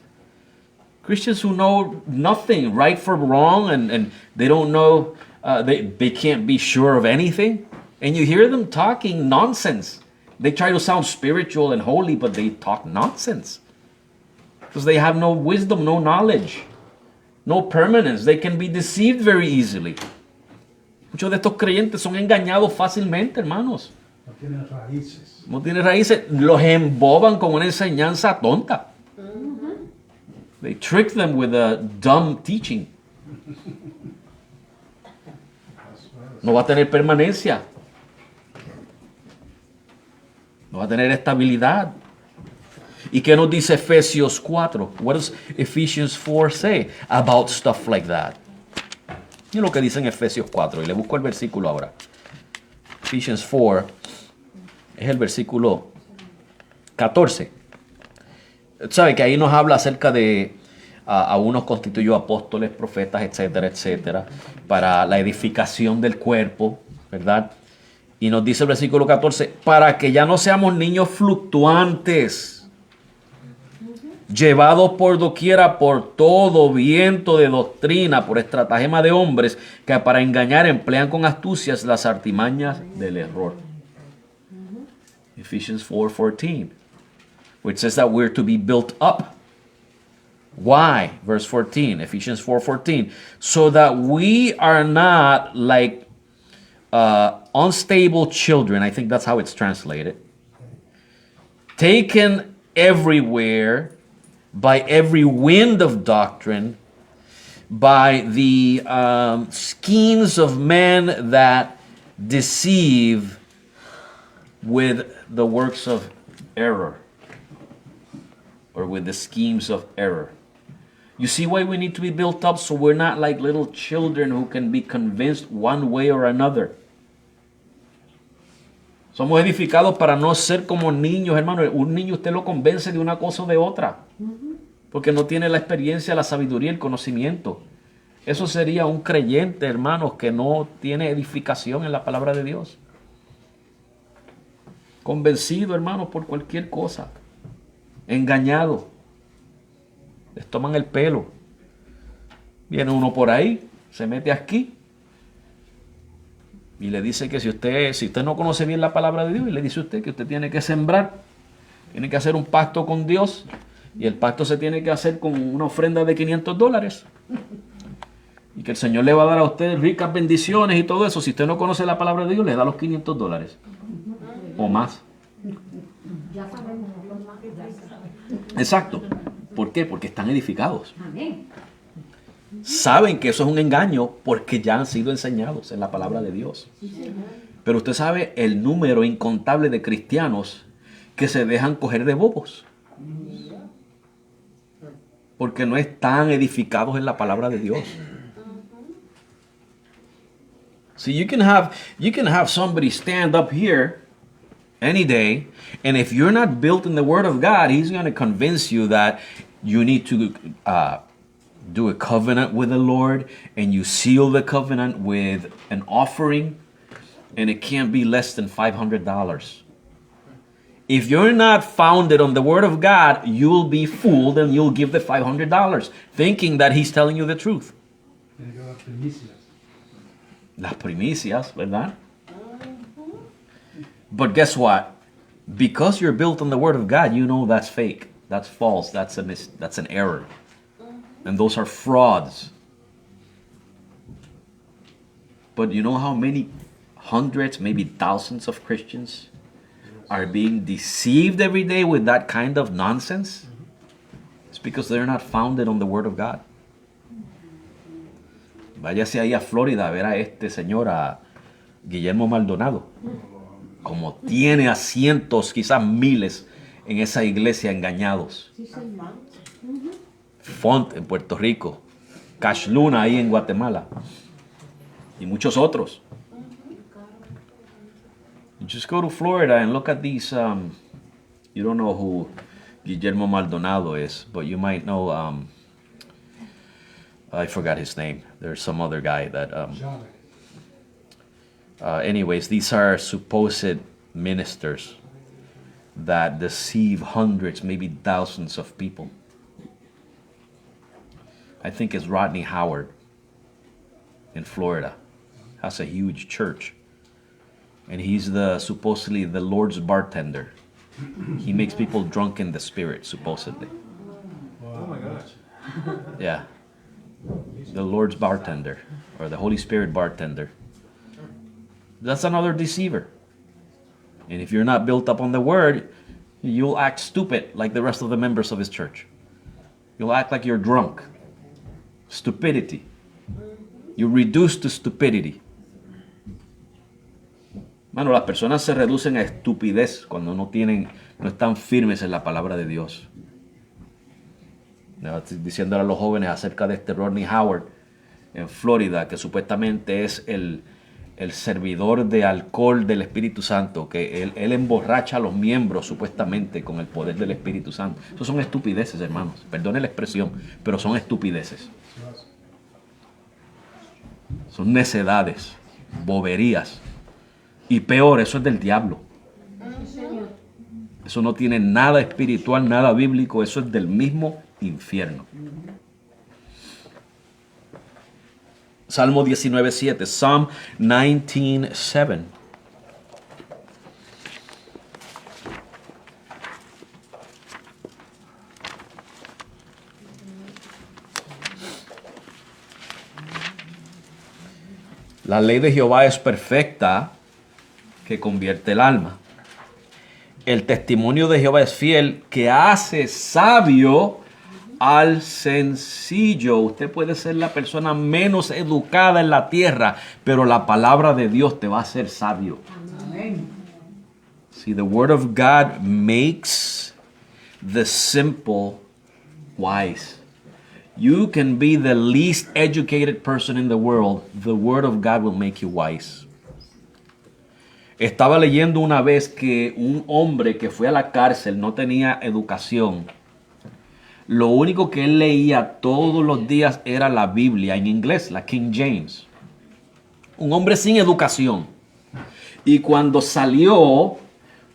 Christians who know nothing, right from wrong, and they don't know, they can't be sure of anything. And you hear them talking nonsense. They try to sound spiritual and holy, but they talk nonsense. Because they have no wisdom, no knowledge, no permanence. They can be deceived very easily. Muchos de estos creyentes son engañados fácilmente, hermanos. No tienen raíces. No tienen raíces. Los emboban con una enseñanza tonta. They trick them with a dumb teaching. No va a tener permanencia. No va a tener estabilidad. ¿Y qué nos dice Efesios 4? What does Ephesians 4 say about stuff like that? Y lo que dice en Efesios 4. Y le busco el versículo ahora. Ephesians 4 es el versículo 14. Sabe que ahí nos habla acerca de a unos constituyó apóstoles, profetas, etcétera, etcétera, para la edificación del cuerpo, ¿verdad? Y nos dice el versículo 14, para que ya no seamos niños fluctuantes, llevados por doquiera por todo viento de doctrina, por estratagema de hombres que para engañar emplean con astucias las artimañas del error. Ephesians 4:14, which says that we're to be built up. Why? Verse 14, Ephesians 4:14, so that we are not like unstable children, I think that's how it's translated, taken everywhere by every wind of doctrine, by the schemes of men that deceive with the works of error, or with the schemes of error. You see why we need to be built up, so we're not like little children who can be convinced one way or another. Somos edificados para no ser como niños, hermano. Un niño usted lo convence de una cosa o de otra, porque no tiene la experiencia, la sabiduría, el conocimiento. Eso sería un creyente, hermanos, que no tiene edificación en la palabra de Dios. Convencido, hermanos, por cualquier cosa. Engañado. Les toman el pelo. Viene uno por ahí, se mete aquí y le dice que si usted no conoce bien la palabra de Dios, y le dice a usted que usted tiene que sembrar, tiene que hacer un pacto con Dios, y el pacto se tiene que hacer con una ofrenda de $500, y que el Señor le va a dar a usted ricas bendiciones y todo eso. Si usted no conoce la palabra de Dios, le da los $500 o más. Exacto. ¿Por qué? Porque están edificados. Saben que eso es un engaño porque ya han sido enseñados en la palabra de Dios. Pero usted sabe el número incontable de cristianos que se dejan coger de bobos, porque no están edificados en la palabra de Dios. So you can have somebody stand up here any day, and if you're not built in the Word of God, he's going to convince you that you need to do a covenant with the Lord, and you seal the covenant with an offering, and it can't be less than $500. If you're not founded on the Word of God, you'll be fooled and you'll give the $500, thinking that he's telling you the truth. Tiene que dar primicias. Las primicias, ¿verdad? But guess what? Because you're built on the Word of God, you know that's fake. That's false. That's an error. And those are frauds. But you know how many hundreds, maybe thousands of Christians are being deceived every day with that kind of nonsense? It's because they're not founded on the Word of God. Váyase ahí a Florida a ver a este señor, a Guillermo Maldonado. Como tiene a cientos, quizás miles en esa iglesia engañados. Font en Puerto Rico, Cash Luna ahí en Guatemala y muchos otros. You just go to Florida and look at these. You don't know who Guillermo Maldonado is, but you might know. I forgot his name. There's some other guy that. Anyways, these are supposed ministers that deceive hundreds, maybe thousands of people. I think it's Rodney Howard in Florida. Has a huge church. And he's supposedly the Lord's bartender. He makes people drunk in the spirit, supposedly. Oh my gosh. Yeah. The Lord's bartender, or the Holy Spirit bartender. That's another deceiver. And if you're not built up on the Word, you'll act stupid like the rest of the members of his church. You'll act like you're drunk. Stupidity. You're reduced to stupidity. Mano, las personas se reducen a estupidez cuando no están firmes en la palabra de Dios. Estoy diciéndole a los jóvenes acerca de este Rodney Howard en Florida, que supuestamente es el servidor de alcohol del Espíritu Santo, que él emborracha a los miembros supuestamente con el poder del Espíritu Santo. Eso son estupideces, hermanos. Perdone la expresión, pero son estupideces. Son necedades, boberías. Y peor, eso es del diablo. Eso no tiene nada espiritual, nada bíblico. Eso es del mismo infierno. Salmo 19:7. Psalm 19:7. La ley de Jehová es perfecta, que convierte el alma. El testimonio de Jehová es fiel, que hace sabio al sencillo. Usted puede ser la persona menos educada en la tierra, pero la palabra de Dios te va a hacer sabio. See, the word of God makes the simple wise. You can be the least educated person in the world. The word of God will make you wise. Estaba leyendo una vez que un hombre que fue a la cárcel no tenía educación. Lo único que él leía todos los días era la Biblia en inglés, la King James. Un hombre sin educación. Y cuando salió,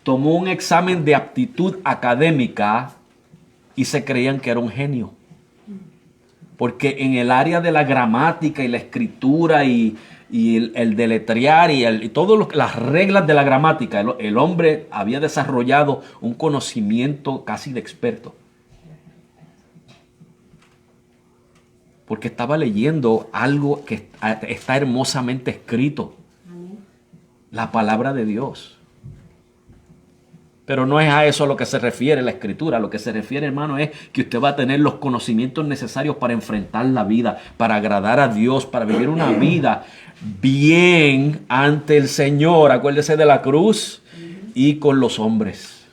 tomó un examen de aptitud académica y se creían que era un genio. Porque en el área de la gramática y la escritura y el deletrear y todas las reglas de la gramática, el hombre había desarrollado un conocimiento casi de experto. Porque estaba leyendo algo que está hermosamente escrito. La palabra de Dios. Pero no es a eso a lo que se refiere la escritura. Lo que se refiere, hermano, es que usted va a tener los conocimientos necesarios para enfrentar la vida, para agradar a Dios, para vivir una vida bien ante el Señor. Acuérdese de la cruz y con los hombres.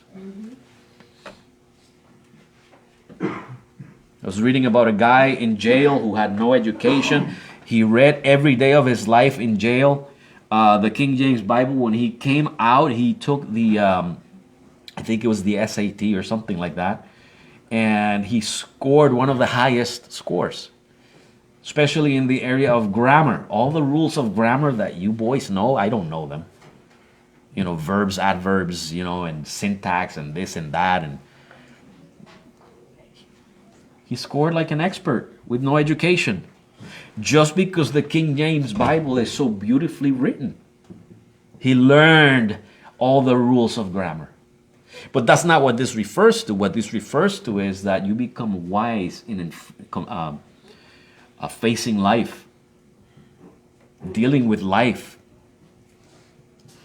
I was reading about a guy in jail who had no education. He read every day of his life in jail, the King James Bible. When he came out, he took the, I think it was the SAT or something like that. And he scored one of the highest scores, especially in the area of grammar. All the rules of grammar that you boys know, I don't know them. You know, verbs, adverbs, you know, and syntax and this and that. And he scored like an expert with no education. Just because the King James Bible is so beautifully written. He learned all the rules of grammar. But that's not what this refers to. What this refers to is that you become wise in facing life, dealing with life,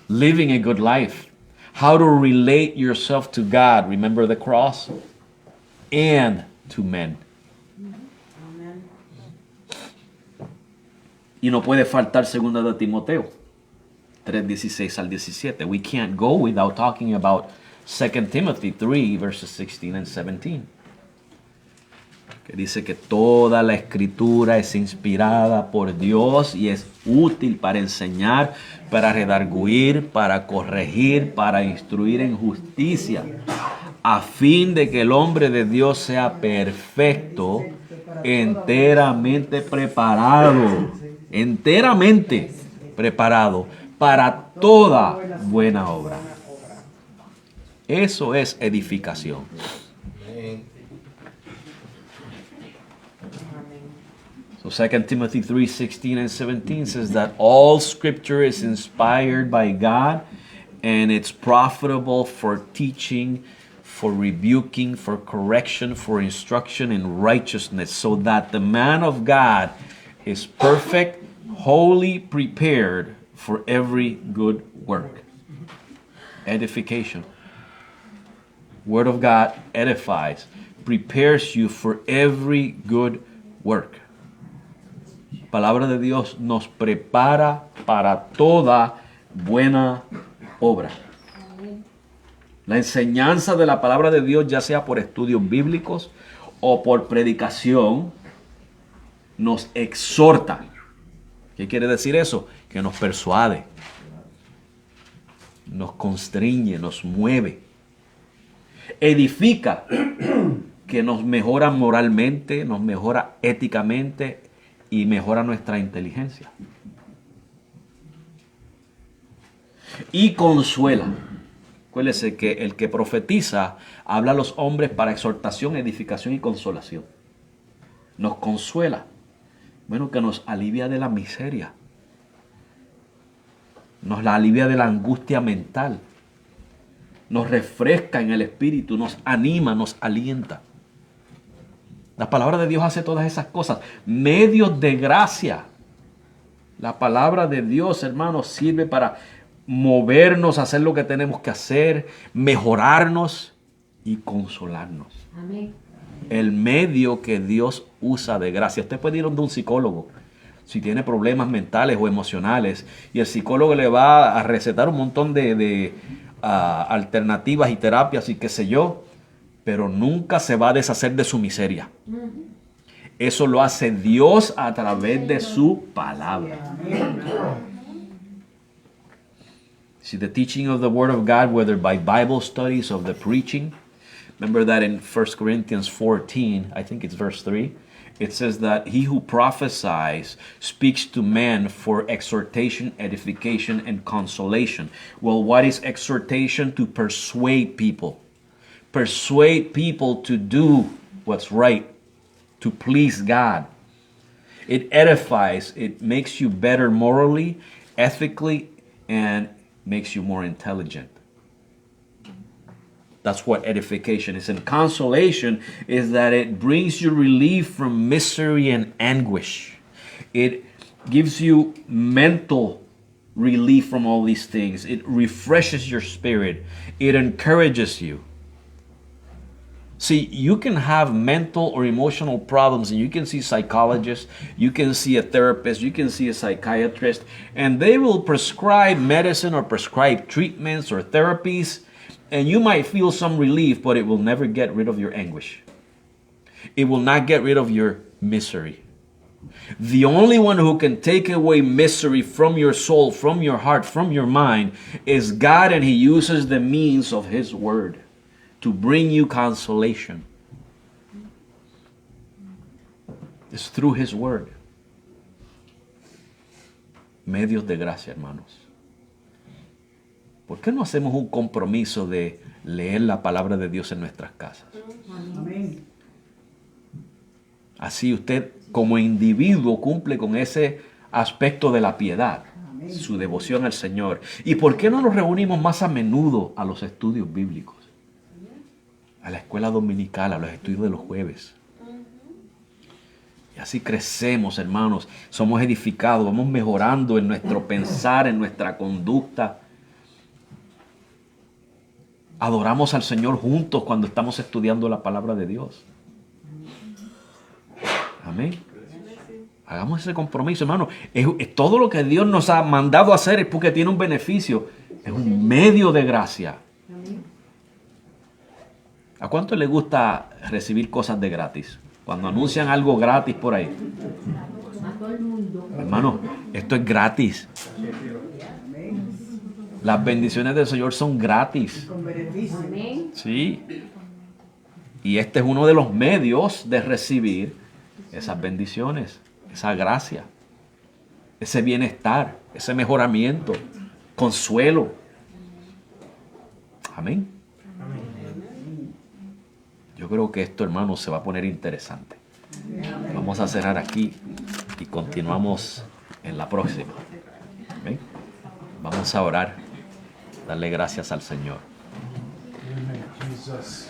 living a good life, how to relate yourself to God. Remember the cross? And to men. Y no puede faltar 2 de Timoteo 3:16 al 17. We can't go without talking about 2 Timothy 3 verses 16 and 17. Que dice que toda la escritura es inspirada por Dios y es útil para enseñar, para redarguir, para corregir, para instruir en justicia, a fin de que el hombre de Dios sea perfecto, enteramente preparado para toda buena obra. Eso es edificación. So 2 Timothy 3:16 and 17 says that all scripture is inspired by God and it's profitable for teaching, for rebuking, for correction, for instruction in righteousness, so that the man of God is perfect, wholly prepared for every good work. Edification. Word of God edifies, prepares you for every good work. Palabra de Dios nos prepara para toda buena obra. La enseñanza de la palabra de Dios, ya sea por estudios bíblicos o por predicación, nos exhorta. ¿Qué quiere decir eso? Que nos persuade, nos constriñe, nos mueve. Edifica, que nos mejora moralmente, nos mejora éticamente y mejora nuestra inteligencia. Y consuela. Acuérdese que el que profetiza habla a los hombres para exhortación, edificación y consolación. Nos consuela. Bueno, que nos alivia de la miseria. Nos la alivia de la angustia mental. Nos refresca en el espíritu, nos anima, nos alienta. La palabra de Dios hace todas esas cosas. Medios de gracia. La palabra de Dios, hermanos, sirve para movernos, hacer lo que tenemos que hacer, mejorarnos y consolarnos. Amén. El medio que Dios usa de gracia. Usted puede ir donde un psicólogo si tiene problemas mentales o emocionales y el psicólogo le va a recetar un montón de alternativas y terapias y qué sé yo, pero nunca se va a deshacer de su miseria. Eso lo hace Dios a través de su palabra. See, the teaching of the Word of God, whether by Bible studies or the preaching, remember that in 1 Corinthians 14, I think it's verse 3, it says that he who prophesies speaks to men for exhortation, edification, and consolation. Well, what is exhortation? To persuade people. Persuade people to do what's right, to please God. It edifies, it makes you better morally, ethically, and makes you more intelligent. That's what edification is. And consolation is that it brings you relief from misery and anguish. It gives you mental relief from all these things. It refreshes your spirit. It encourages you. See, you can have mental or emotional problems and you can see psychologists, you can see a therapist, you can see a psychiatrist, and they will prescribe medicine or prescribe treatments or therapies, and you might feel some relief, but it will never get rid of your anguish. It will not get rid of your misery. The only one who can take away misery from your soul, from your heart, from your mind is God, and He uses the means of His Word to bring you consolation. It's through His Word. Medios de gracia, hermanos. ¿Por qué no hacemos un compromiso de leer la palabra de Dios en nuestras casas? Amén. Así usted como individuo cumple con ese aspecto de la piedad, su devoción al Señor. ¿Y por qué no nos reunimos más a menudo a los estudios bíblicos? A la escuela dominical, a los estudios de los jueves. Y así crecemos, hermanos. Somos edificados, vamos mejorando en nuestro pensar, en nuestra conducta. Adoramos al Señor juntos cuando estamos estudiando la palabra de Dios. Amén. Hagamos ese compromiso, hermano. Es todo lo que Dios nos ha mandado a hacer es porque tiene un beneficio. Es un medio de gracia. ¿A cuánto le gusta recibir cosas de gratis? Cuando anuncian algo gratis por ahí. Hermano, esto es gratis. Las bendiciones del Señor son gratis. Sí. Y este es uno de los medios de recibir esas bendiciones, esa gracia, ese bienestar, ese mejoramiento, consuelo. Amén. Yo creo que esto, hermano, se va a poner interesante. Vamos a cerrar aquí y continuamos en la próxima. ¿Ven? Vamos a orar, darle gracias al Señor. Amen. Jesus.